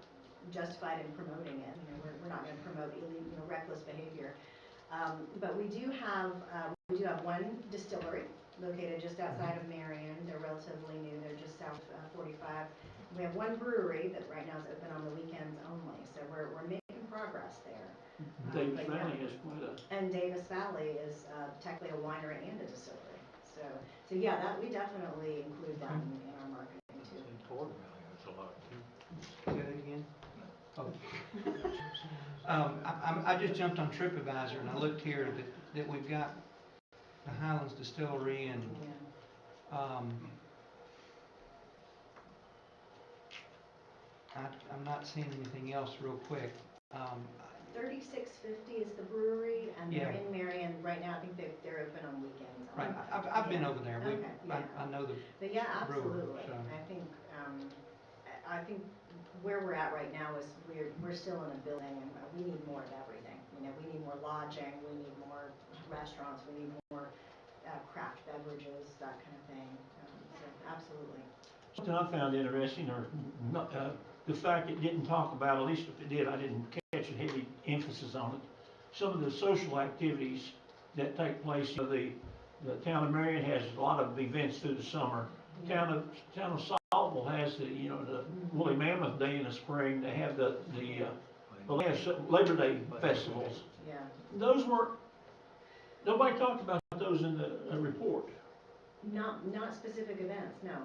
justified in promoting it. We're not going to promote illegal, reckless behavior. But we do have one distillery located just outside of Marion. They're relatively new. They're just south of 45. We have one brewery that right now is open on the weekends only. So we're making progress there. Davis Valley has quite a. And Davis Valley is technically a winery and a distillery. So yeah, that we definitely include that in our marketing too. Ford Valley has a lot too. Say that again? Oh. I just jumped on TripAdvisor and I looked here that we've got the Highlands Distillery and I'm not seeing anything else real quick. 3650 is the brewery, and they're in Marion right now. I think they're open on weekends. Right, I've been over there. Okay, I know the. But yeah, absolutely. Brewer, so. I think where we're at right now is we're still in a building, and we need more of everything. We need more lodging. We restaurants, we need more craft beverages, that kind of thing. So absolutely. Something I found interesting, or not, the fact it didn't talk about, at least if it did, I didn't catch a heavy emphasis on it. Some of the social activities that take place, the town of Marion has a lot of events through the summer. Town of Saltville has the Woolly Mammoth Day in the spring. They have they have some Labor Day festivals. Yeah. Those weren't, nobody talked about those in the report. Not specific events, no.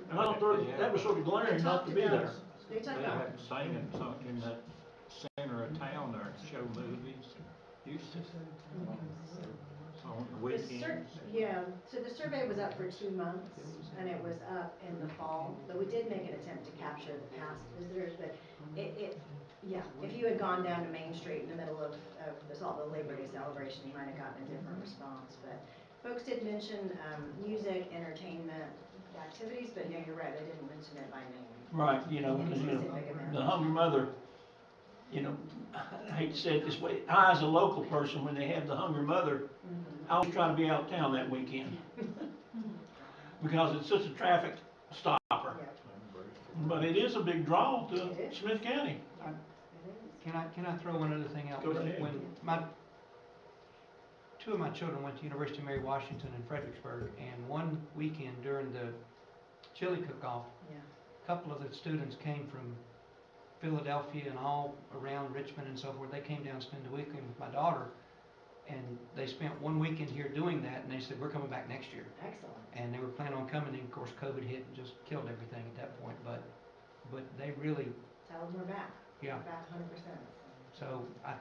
And I thought that was sort of glaring not to be there. They talked They about. have singing something in that center of town there, show movies. Used to on the weekend. Yeah, so the survey was up for 2 months, and it was up in the fall, but we did make an attempt to capture the past visitors, but yeah, if you had gone down to Main Street in the middle of the Labor Day celebration, you might have gotten a different response, but folks did mention, music, entertainment, activities, but yeah, you're right, they didn't mention it by name. Right, Any specific event. the Hungry Mother, I hate to say it this way, I as a local person, when they have the Hungry Mother, I always try to be out of town that weekend. Because it's such a traffic stopper. Yeah, But it is a big draw to It is. Smyth County. it is. Can I throw one other thing out? Go ahead. When two of my children went to University of Mary Washington in Fredericksburg, and one weekend during the chili cook-off, Yeah. a couple of the students came from Philadelphia and all around Richmond and so forth. They came down to spend the weekend with my daughter, and they spent one weekend here doing that, and they said, we're coming back next year. Excellent. And they were planning on coming, and of course COVID hit and just killed everything at that point, but they really, Tell them we're back. yeah. We're back 100%. So I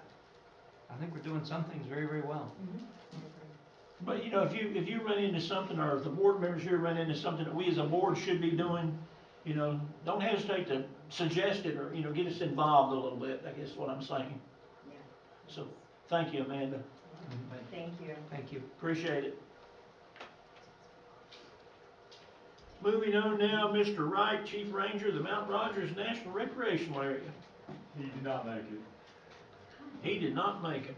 think we're doing some things very, very well. But if you run into something, or if the board members here run into something that we as a board should be doing, don't hesitate to suggest it, or, get us involved a little bit, I guess is what I'm saying. Yeah. So, thank you, Amanda. Thank you. Thank you. Appreciate it. Moving on now, Mr. Wright, Chief Ranger of the Mount Rogers National Recreational Area. He did not make it. He did not make it.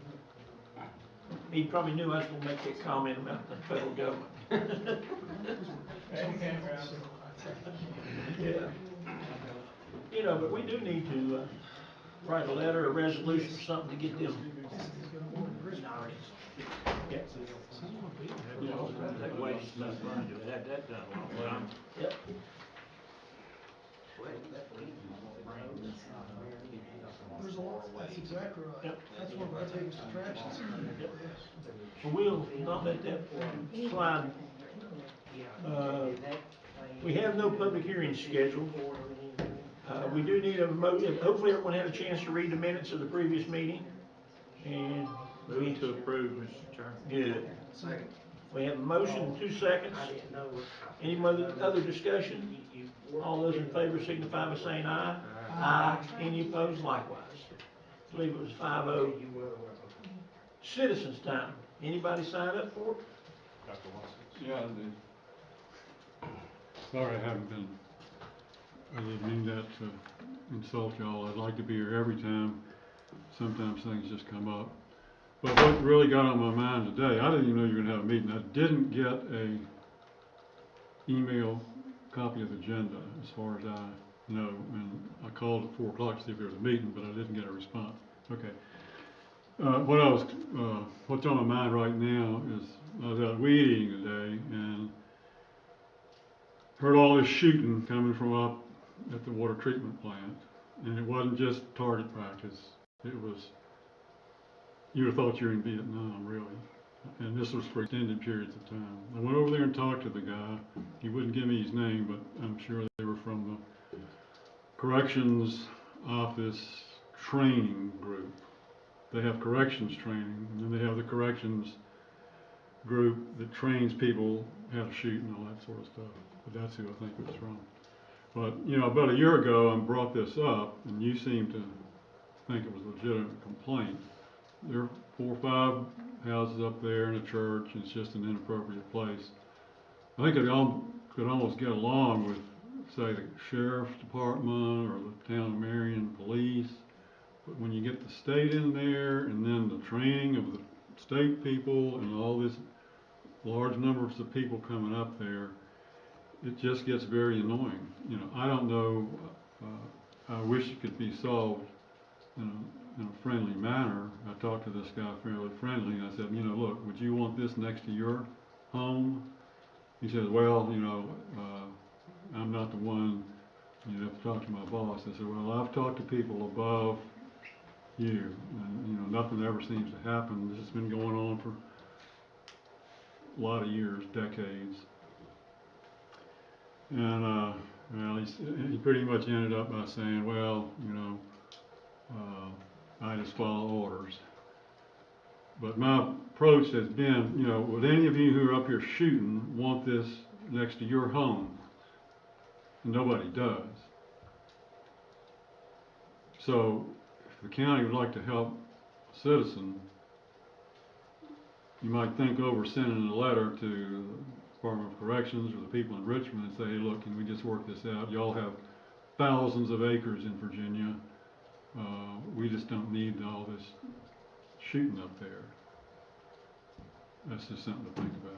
He probably knew I was gonna make that comment about the federal government. Yeah. But we do need to, write a letter, a resolution, or something to get them. Yeah. That waste stuff, had that done a long time. Yep. There's a lot, that's exactly right. Yep. That's one of our biggest attractions. Yep. Yes. Well, we'll not let that slide. We have no public hearings scheduled. We do need a motion. Hopefully everyone had a chance to read the minutes of the previous meeting. And Move to approve, Mr. Chairman. good. Second. We have a motion in 2 seconds. Any other discussion? All those in favor signify by saying aye. Aye. Any opposed likewise. I believe it was 5-0. Citizens time. Anybody sign up for it? Dr. Watson? Yeah, I did. Sorry I haven't been, I didn't mean that to insult y'all. I'd like to be here every time. Sometimes things just come up. But what really got on my mind today, I didn't even know you were gonna have a meeting. I didn't get a email copy of the agenda, as far as I know. And I called at 4 o'clock to see if there was a meeting, but I didn't get a response. Okay. What's on my mind right now is I was out weed eating today and heard all this shooting coming from up at the water treatment plant. And it wasn't just target practice. It was, you would have thought you were in Vietnam, really. And this was for extended periods of time. I went over there and talked to the guy. He wouldn't give me his name, but I'm sure they were from the corrections office training group. They have corrections training, and then they have the corrections group that trains people how to shoot and all that sort of stuff. But that's who I think it was from. But, about a year ago, I brought this up, and you seem to think it was a legitimate complaint. There are 4 or 5 houses up there in a church, and it's just an inappropriate place. I think it could almost get along with, say, the sheriff's department or the town of Marion police. But when you get the state in there, and then the training of state people and all this large numbers of people coming up there, it just gets very annoying. You know, I don't know, I wish it could be solved in a friendly manner. I talked to this guy fairly friendly, and I said, you know, look, would you want this next to your home? He says, well, you know, I'm not the one, you have to talk to my boss. I said, well, I've talked to people above you, and, you know, nothing ever seems to happen. This has been going on for a lot of years, decades. And, well, he pretty much ended up by saying, well, you know, I just follow orders. But my approach has been, you know, would any of you who are up here shooting want this next to your home? And nobody does. So, if the county would like to help a citizen, you might think over sending a letter to the Department of Corrections or the people in Richmond and say, hey, look, can we just work this out? Y'all have thousands of acres in Virginia. We just don't need all this shooting up there. That's just something to think about.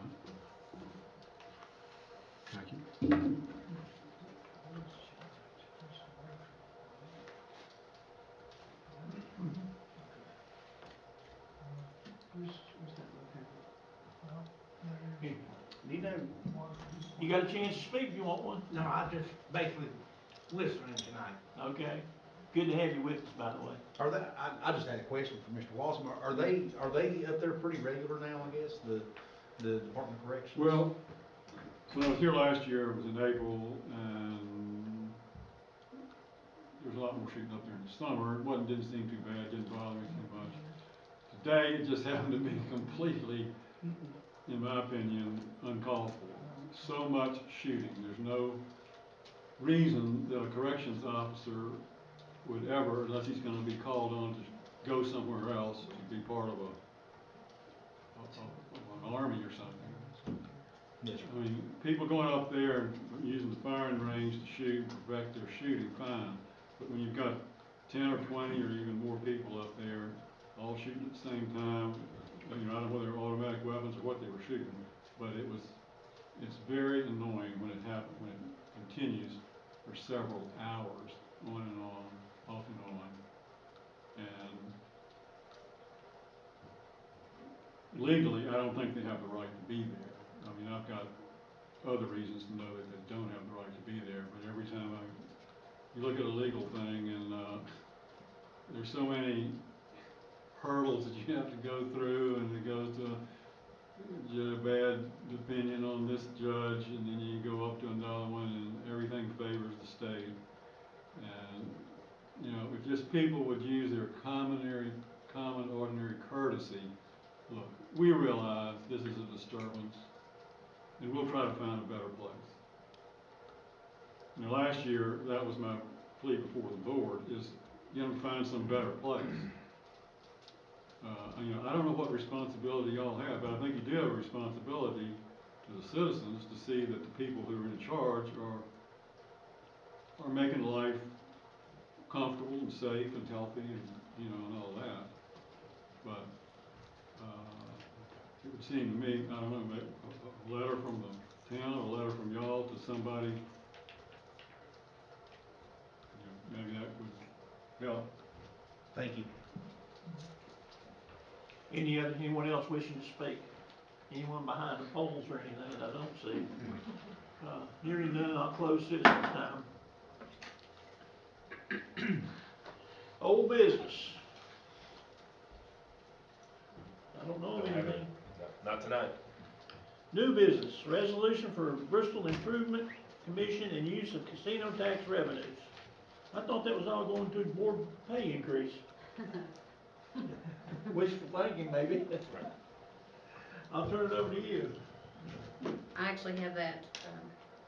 Thank you. Where's that located? Well, there is You know, one. you got a chance to speak if you want one. No, I just basically listening tonight. Okay. Good to have you with us, by the way. Are they, I just had a question for Mr. Walsum. Are they up there pretty regular now, I guess, the Department of Corrections? Well, when I was here last year, it was in April, and there was a lot more shooting up there in the summer. It didn't seem too bad, didn't bother me too much. Today, it just happened to be completely, in my opinion, uncalled for. So much shooting. There's no reason that a corrections officer would ever, unless he's gonna be called on to go somewhere else to be part of an army or something. Yes, I mean, people going up there and using the firing range to shoot and perfect their shooting, fine. But when you've got 10 or 20 or even more people up there, all shooting at the same time, you know, I don't know whether they're automatic weapons or what they were shooting, but it's very annoying when it happens, when it continues for several hours, on and on, off and on. And legally, I don't think they have the right to be there. I mean, I've got other reasons to know that they don't have the right to be there, but every time you look at a legal thing and, there's so many hurdles that you have to go through, and it goes to a bad opinion on this judge, and then you go up to another one, and everything favors the state. And, you know, if just people would use their common ordinary courtesy, look, we realize this is a disturbance, and we'll try to find a better place. You know, last year, that was my plea before the board, is, you know, find some better place. You know, I don't know what responsibility y'all have, but I think you do have a responsibility to the citizens to see that the people who are in charge are making life comfortable and safe and healthy, and, you know, and all that. But, it would seem to me, I don't know, maybe a letter from the town, or a letter from y'all to somebody, you know, maybe that would help. Thank you. Anyone else wishing to speak? Anyone behind the polls or anything that I don't see? Hearing none, I'll close citizens' time. Old business. I don't know of Don't have anything. No, not tonight. New business, resolution for Bristol Improvement Commission and use of casino tax revenues. I thought that was all going to board pay increase. Wishful thinking, maybe. Right. I'll turn it over to you. I actually have that,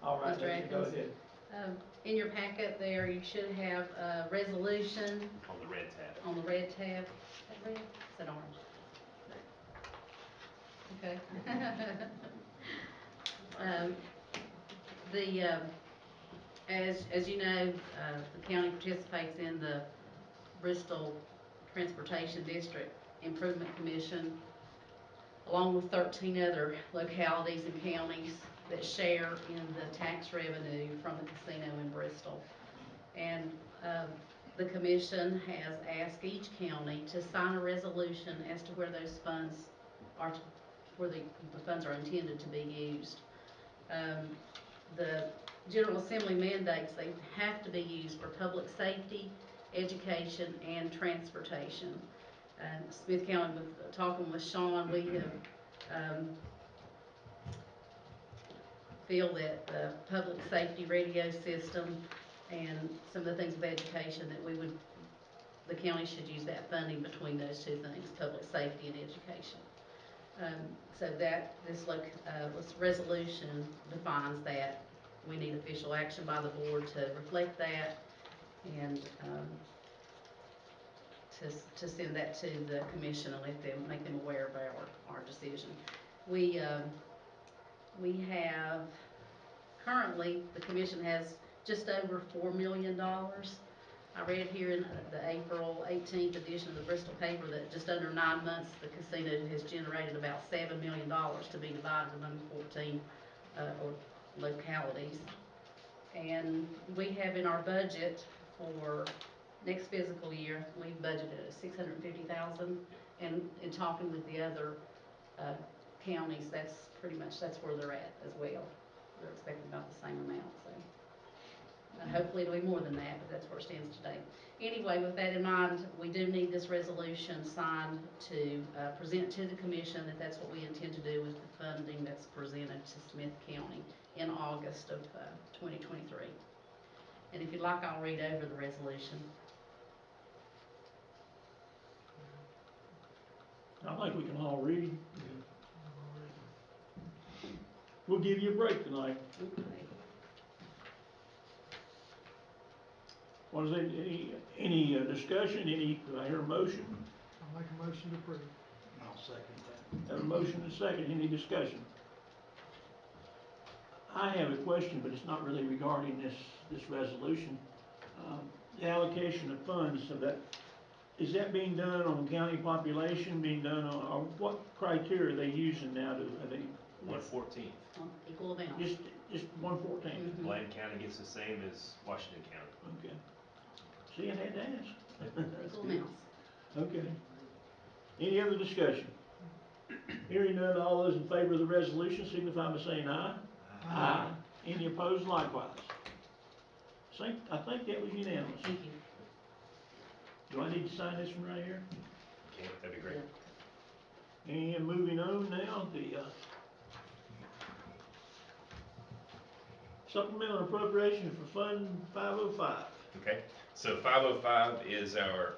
All right, Mr. Nancy, go Atkins. ahead. In your packet there, you should have a resolution On the red tab. on the red tab. Is that red? Is that orange? Okay. As you know, the county participates in the Bristol Transportation District Improvement Commission, along with 13 other localities and counties that share in the tax revenue from the casino in Bristol. And the commission has asked each county to sign a resolution as to where those funds are, where the funds are intended to be used. The General Assembly mandates they have to be used for public safety, education, and transportation. Smyth County, with talking with Sean, we have feel that the public safety radio system and some of the things of education that the county should use that funding between those two things, public safety and education. So that this resolution defines that. We need official action by the board to reflect that and to send that to the commission and make them aware of our decision. We have currently, the commission has just over $4 million. I read here in the April 18th edition of the Bristol paper that just under 9 months, the casino has generated about $7 million to be divided among 14 localities. And we have in our budget for next fiscal year, we budgeted at $650,000, and in talking with the other counties, that's where they're at as well. They're expecting about the same amount, so hopefully it'll be more than that, but that's where it stands today. Anyway, with that in mind, we do need this resolution signed to present to the commission that that's what we intend to do with the funding that's presented to Smyth County in August of 2023. And if you'd like, I'll read over the resolution. I think we can all read. We'll give you a break tonight. Okay. Was there any discussion? Do I hear a motion? I'll make a motion to approve. I'll second that. Have a motion and a second. Any discussion? I have a question, but it's not really regarding this resolution. The allocation of funds, is that being done on county population, being done on, or what criteria are they using now to, are they? 1/14. Equal amount. Just 1/14. Mhm. Blaine County gets the same as Washington County. Okay. See, I had to ask. Equal amounts. Okay. Any other discussion? Hearing none, all those in favor of the resolution signify by saying aye. Aye. Any opposed likewise? I think that was unanimous. Thank you. Do I need to sign this one right here? Okay, that'd be great. And moving on now, the supplemental appropriation for Fund 505. Okay, so 505 is our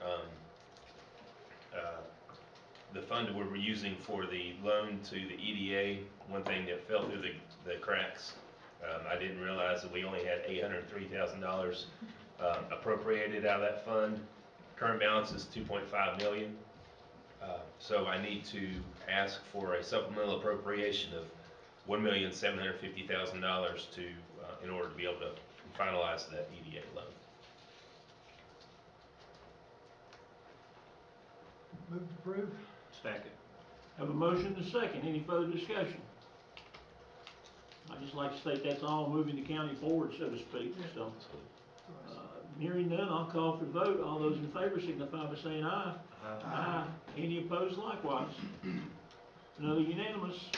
the fund that we're using for the loan to the EDA. One thing that fell through the cracks, I didn't realize that we only had $803,000 appropriated out of that fund. Current balance is $2.5 million. So I need to ask for a supplemental appropriation of $1,750,000 to in order to be able to finalize that EDA loan. Move to approve. Second. Have a motion and a second. Any further discussion? I'd just like to state that's all moving the county forward, so to speak. So, hearing none, I'll call for the vote. All those in favor signify by saying aye. Aye. Any opposed likewise? Another unanimous.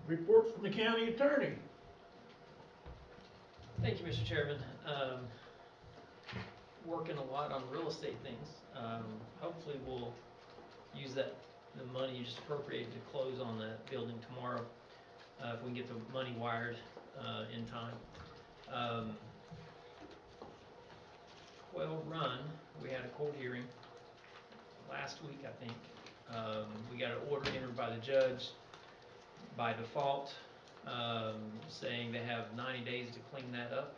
Report from the county attorney. Thank you, Mr. Chairman. Working a lot on real estate things. Hopefully we'll use the money you just appropriated to close on that building tomorrow, if we can get the money wired in time. Quail Run, we had a court hearing last week, I think. We got an order entered by the judge by default, saying they have 90 days to clean that up,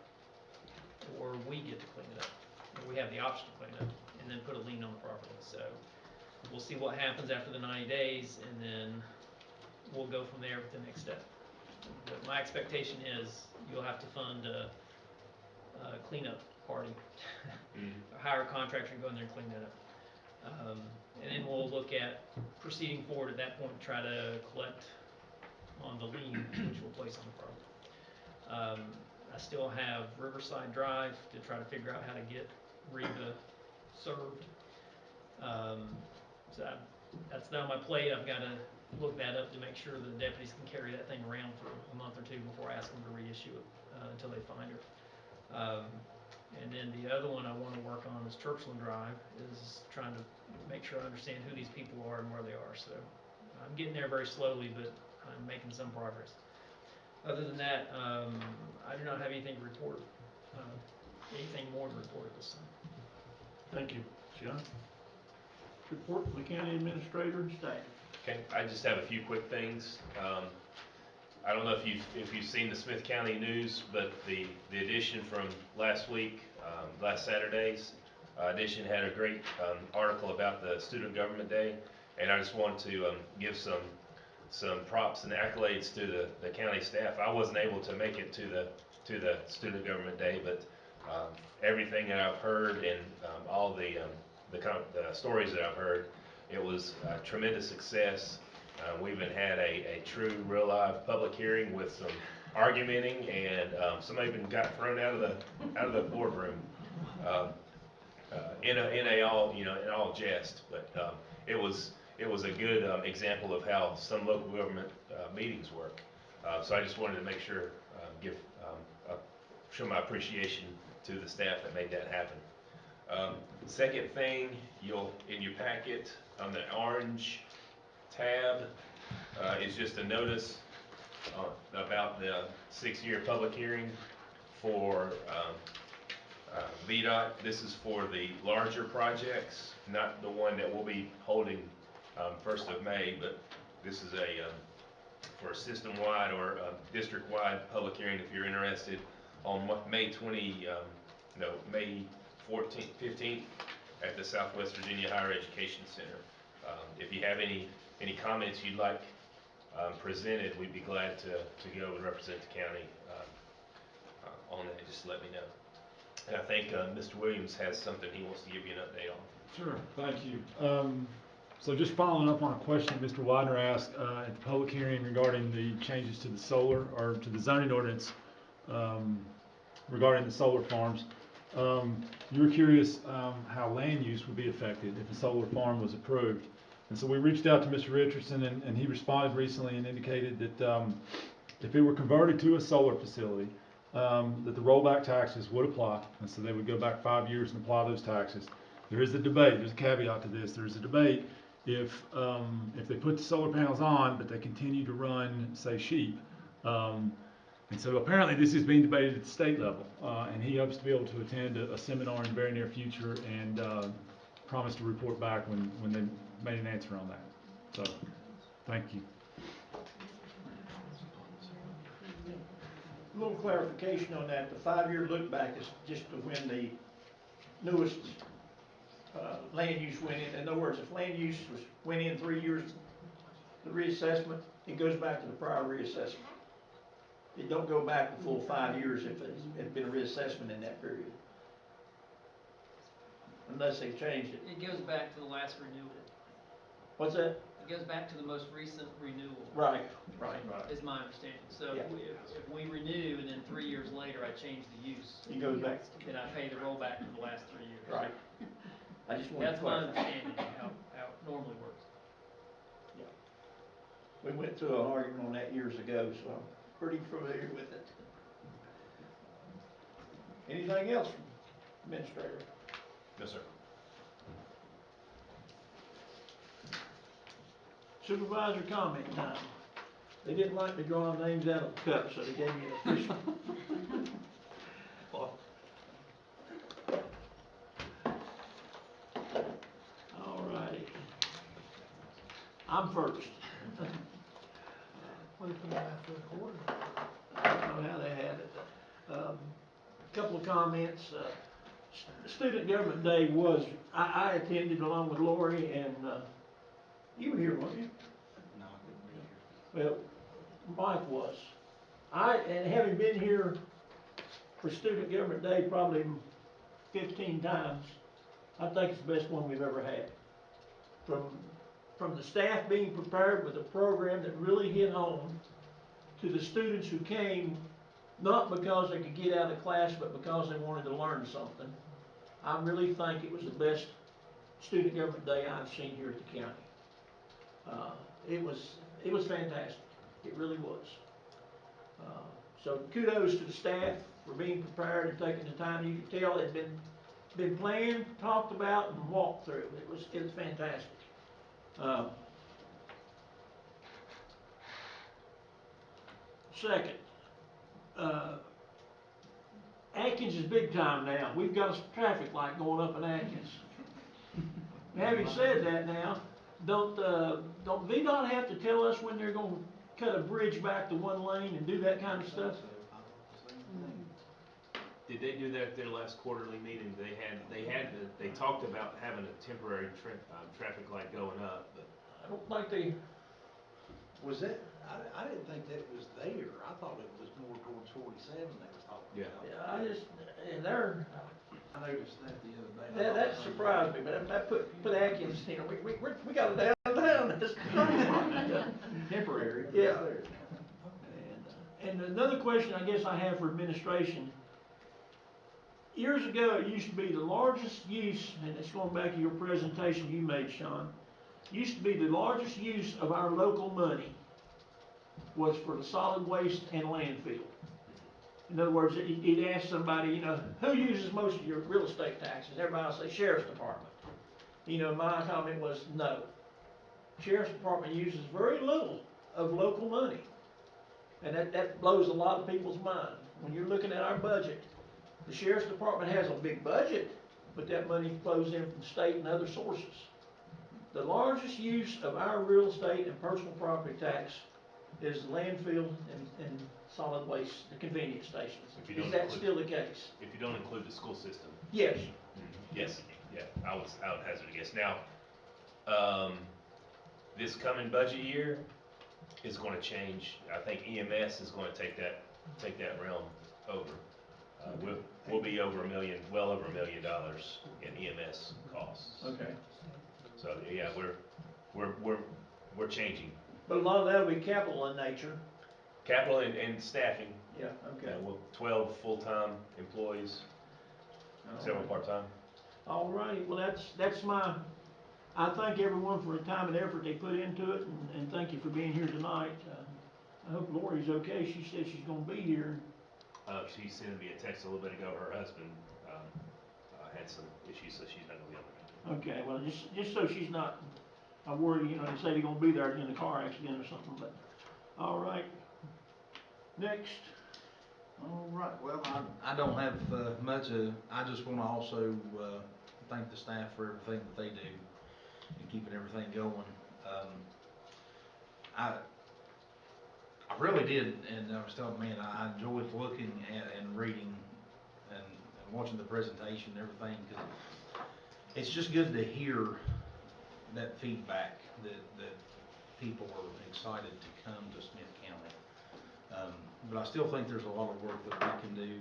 or we get to clean it up. Or we have the option to clean it up and then put a lien on the property. So we'll see what happens after the 90 days, and then we'll go from there with the next step. But my expectation is you'll have to fund a cleanup party. Hire a contractor to go in there and clean that up. And then we'll look at proceeding forward at that point, to try to collect on the lien, which we'll place on the property. I still have Riverside Drive to try to figure out how to get Reba served. That's on my plate. I've got to look that up to make sure the deputies can carry that thing around for a month or two before I ask them to reissue it until they find her. And then the other one I want to work on is Churchland Drive, is trying to make sure I understand who these people are and where they are. So I'm getting there very slowly, but I'm making some progress. Other than that, I do not have anything to report, anything more to report at this time. Thank you. John? Report from the county administrator and staff. Okay, I just have a few quick things. I don't know if you've seen the Smyth County news, but the edition from last week, last Saturday's edition had a great article about the Student Government Day, and I just want to give some props and accolades to the county staff. I wasn't able to make it to the Student Government Day, but everything that I've heard and all the stories that I've heard, it was a tremendous success. We even had a true, real live public hearing with some argumenting, and somebody even got thrown out of the boardroom in all jest. But it was a good example of how some local government meetings work. So I just wanted to make sure show my appreciation to the staff that made that happen. Second thing, in your packet on the orange tab is just a notice about the 6-year public hearing for VDOT. This is for the larger projects, not the one that we'll be holding 1st of May, but this is for a system-wide or district-wide public hearing if you're interested on May 14th, 15th at the Southwest Virginia Higher Education Center. If you have any comments you'd like presented, we'd be glad to go and represent the county on that. Just let me know. And I think Mr. Williams has something he wants to give you an update on. Sure, thank you. So just following up on a question Mr. Widener asked at the public hearing regarding the changes to the solar, or to the zoning ordinance regarding the solar farms. You were curious how land use would be affected if a solar farm was approved. And so we reached out to Mr. Richardson, and he responded recently and indicated that if it were converted to a solar facility, that the rollback taxes would apply, and so they would go back 5 years and apply those taxes. There is a debate, there's a caveat to this, there's a debate if they put the solar panels on, but they continue to run, say, sheep. And so apparently this is being debated at the state level, and he hopes to be able to attend a seminar in the very near future and promise to report back when they made an answer on that. So, thank you. A little clarification on that. The 5-year look back is just to when the newest land use went in. In other words, if land use went in 3 years, the reassessment, it goes back to the prior reassessment. It don't go back the full 5 years if it had been a reassessment in that period. Unless they changed it. It goes back to the last renewal. What's that? It goes back to the most recent renewal. Right. Is my understanding. So Yeah. if we renew and then 3 years later I change the use, It goes back. then I pay the rollback for the last 3 years. Right. I just wanted That's to my clarify. understanding how it normally works. Yeah. We went through an argument on that years ago, so I'm pretty familiar with it. Anything else, Administrator? No, sir. Supervisor comment time. They didn't like me drawing names out of the cup, so they gave me an official. All righty. I'm first. What if we have to record? I don't know how they had it. Couple of comments. Student Government Day was, I attended along with Lori, and you were here, weren't you? No, I couldn't be here. Well, Mike was. And having been here for Student Government Day probably 15 times, I think it's the best one we've ever had. from the staff being prepared with a program that really hit home, to the students who came not because they could get out of class, but because they wanted to learn something. I really think it was the best student government day I've seen here at the county. It was fantastic. It really was. So kudos to the staff for being prepared and taking the time. You could tell it had been planned, talked about, and walked through. It was fantastic. Second, Atkins is big time now. We've got a traffic light going up in Atkins. Having said that now, don't VDOT have to tell us when they're gonna cut a bridge back to one lane and do that kind of stuff? Did they do that at their last quarterly meeting? They talked about having a temporary traffic light going up, but. I don't think they, Was that, I didn't think that was there. I thought it was more towards 47 they was talking about. and they're, I noticed that the other day. that surprised me, but that put Atkins, you know, we got it downtown. Temporary. Yeah. And another question I guess I have for administration. Years ago, it used to be the largest use, and it's going back to your presentation you made, Sean, used to be the largest use of our local money was for the solid waste and landfill. In other words, you'd ask somebody, you know, who uses most of your real estate taxes? Everybody will say Sheriff's Department. You know, my comment was no. Sheriff's Department uses very little of local money. And that blows a lot of people's mind. When you're looking at our budget, the Sheriff's Department has a big budget, but that money flows in from state and other sources. The largest use of our real estate and personal property tax is landfill and solid waste, the convenience stations. Is that still the case? If you don't include the school system. Yes. Yes, yeah, I would hazard a guess. Now, this coming budget year is gonna change. I think EMS is gonna take that realm over. We'll be over well over $1 million in EMS costs. Okay. So yeah, we're changing. But a lot of that will be capital in nature. Capital and staffing. Yeah, okay. 12 full-time employees, several part-time. All right, well, that's I thank everyone for the time and effort they put into it, and thank you for being here tonight. I hope Lori's okay. She said she's gonna be here. She sent me a text a little bit ago. Her husband had some issues, so she's not gonna be able to. Okay, well, just so she's not, I worry, you know, they say they're gonna be there in a car accident or something, but, all right. Next. All right, well, I don't have much. I just want to also thank the staff for everything that they do and keeping everything going. I really did, and I was telling the man, I enjoyed looking at and reading and watching the presentation and everything, because it's just good to hear that feedback that people are excited to come to Smyth County. But I still think there's a lot of work that we can do.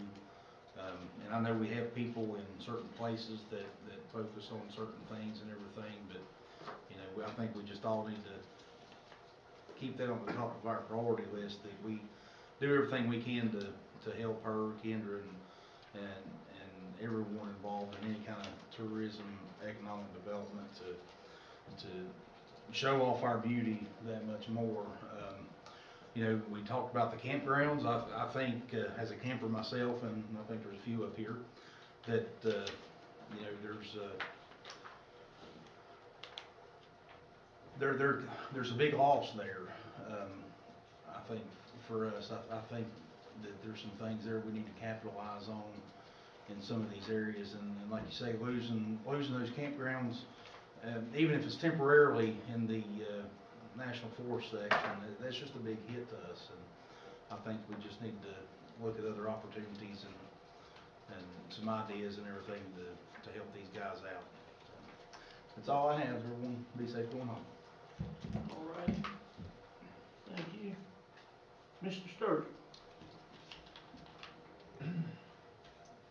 And I know we have people in certain places that focus on certain things and everything, but, you know, I think we just all need to keep that on the top of our priority list, that we do everything we can to help her, Kendra, and everyone involved in any kind of tourism, economic development, to show off our beauty that much more. You know, we talked about the campgrounds. I think, as a camper myself, and I think there's a few up here, that, you know, there's a big loss there. I think for us, I think that there's some things there we need to capitalize on in some of these areas, and like you say, losing those campgrounds, even if it's temporarily in the National Forest section, that's just a big hit to us, and I think we just need to look at other opportunities and some ideas and everything to help these guys out. That's all I have. Everyone be safe going home. All right. Thank you. Mr. Sturgeon.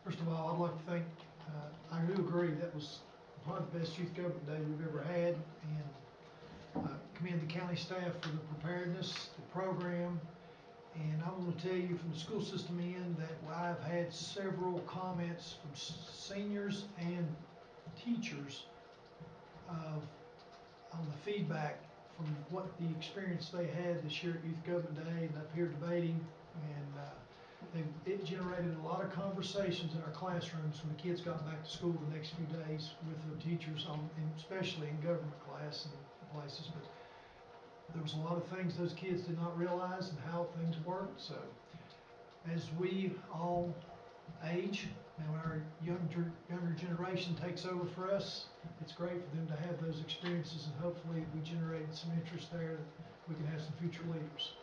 First of all, I'd like to thank, I do agree that was probably the best youth government day we've ever had, and commend the county staff for the preparedness, the program. And I want to tell you from the school system end that I've had several comments from seniors and teachers on the feedback from what the experience they had this year at Youth Government Day and up here debating. And it generated a lot of conversations in our classrooms when the kids got back to school the next few days with their teachers, and especially in government class and places. But there was a lot of things those kids did not realize and how things worked. So as we all age and our younger generation takes over for us, it's great for them to have those experiences, and hopefully we generated some interest there that we can have some future leaders.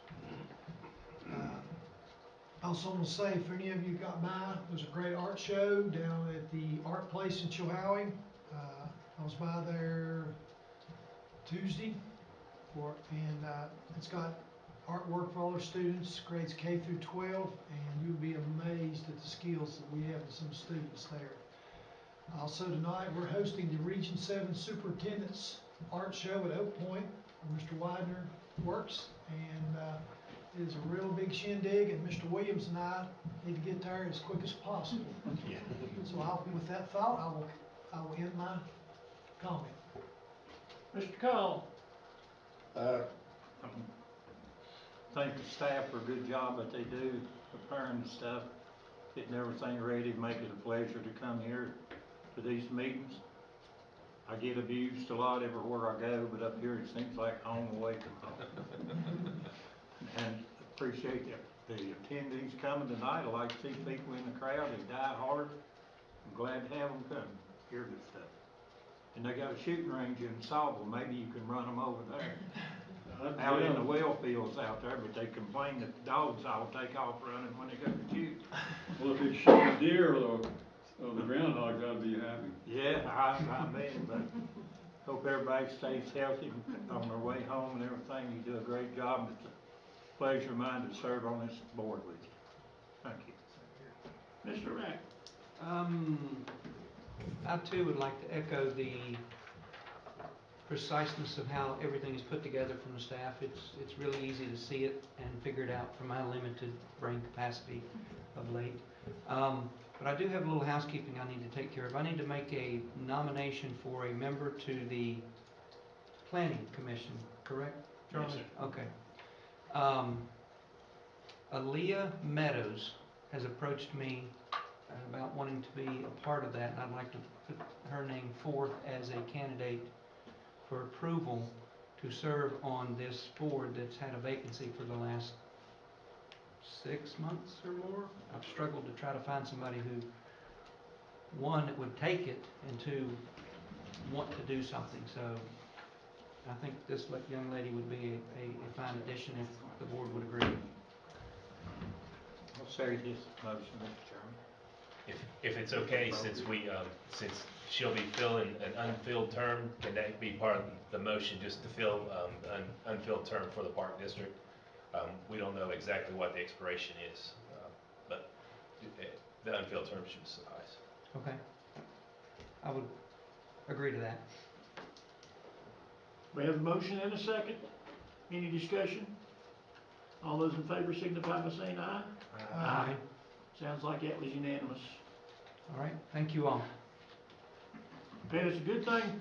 I also want to say, if any of you got by, there's a great art show down at the Art Place in Chilhowie. I was by there Tuesday, and it's got artwork for all our students, grades K through 12, and you'll be amazed at the skills that we have in some students there. Also tonight, we're hosting the Region 7 Superintendent's Art Show at Oak Point, where Mr. Widener works, and it is a real big shindig, and Mr. Williams and I need to get there as quick as possible. Yeah. So with that thought, I will end my comment. Mr. Call. Thank the staff for a good job that they do preparing the stuff, getting everything ready, make it a pleasure to come here to these meetings. I get abused a lot everywhere I go, but up here it seems like home away from home. And appreciate the attendees coming tonight. I like to see people in the crowd. They die hard. I'm glad to have them come hear this stuff. And they got a shooting range in Salville. Maybe you can run them over there. Out in the well fields out there, but they complain that the dogs all take off running when they go to shoot. Well, if it's shooting deer or the groundhogs, I'd be happy. Yeah, I mean, but hope everybody stays healthy on their way home and everything. You do a great job. It's a pleasure of mine to serve on this board with you. Thank you. Mr. Rack. I too would like to echo the preciseness of how everything is put together from the staff. It's really easy to see it and figure it out from my limited brain capacity of late. But I do have a little housekeeping I need to take care of. I need to make a nomination for a member to the Planning Commission, correct, Charlie? Yes, sir. Okay. Aaliyah Meadows has approached me about wanting to be a part of that, and I'd like to put her name forth as a candidate for approval to serve on this board that's had a vacancy for the last 6 months or more. I've struggled to try to find somebody who, one, would take it, and two, want to do something. So I think this young lady would be a fine addition if the board would agree. I'll say this motion, Mr. Chairman. If it's okay, since since she'll be filling an unfilled term, can that be part of the motion, just to fill an unfilled term for the Park District? We don't know exactly what the expiration is, but the unfilled term should suffice. Okay. I would agree to that. We have a motion and a second. Any discussion? All those in favor signify by saying aye. Aye. Sounds like that was unanimous. All right. Thank you all. And it's a good thing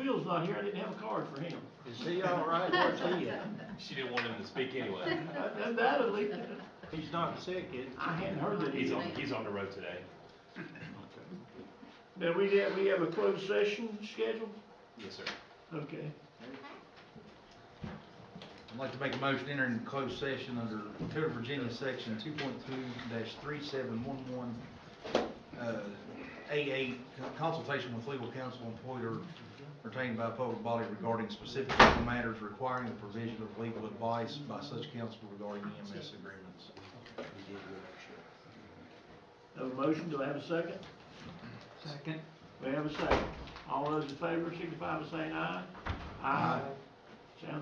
Phil's not here. I didn't have a card for him. Is he all right? Where's he at? She didn't want him to speak anyway. Undoubtedly. He's not sick, is he? I hadn't heard that He's on the road today. Now, we have a closed session scheduled? Yes, sir. Okay. I'd like to make a motion to enter into closed session under Code of Virginia Section 2.2-3711, A8, consultation with legal counsel employed or retained by a public body regarding specific legal matters requiring the provision of legal advice by such counsel regarding EMS agreements. Have a motion, do I have a second? Second. We have a second. All those in favor signify by saying aye. Aye. Sounds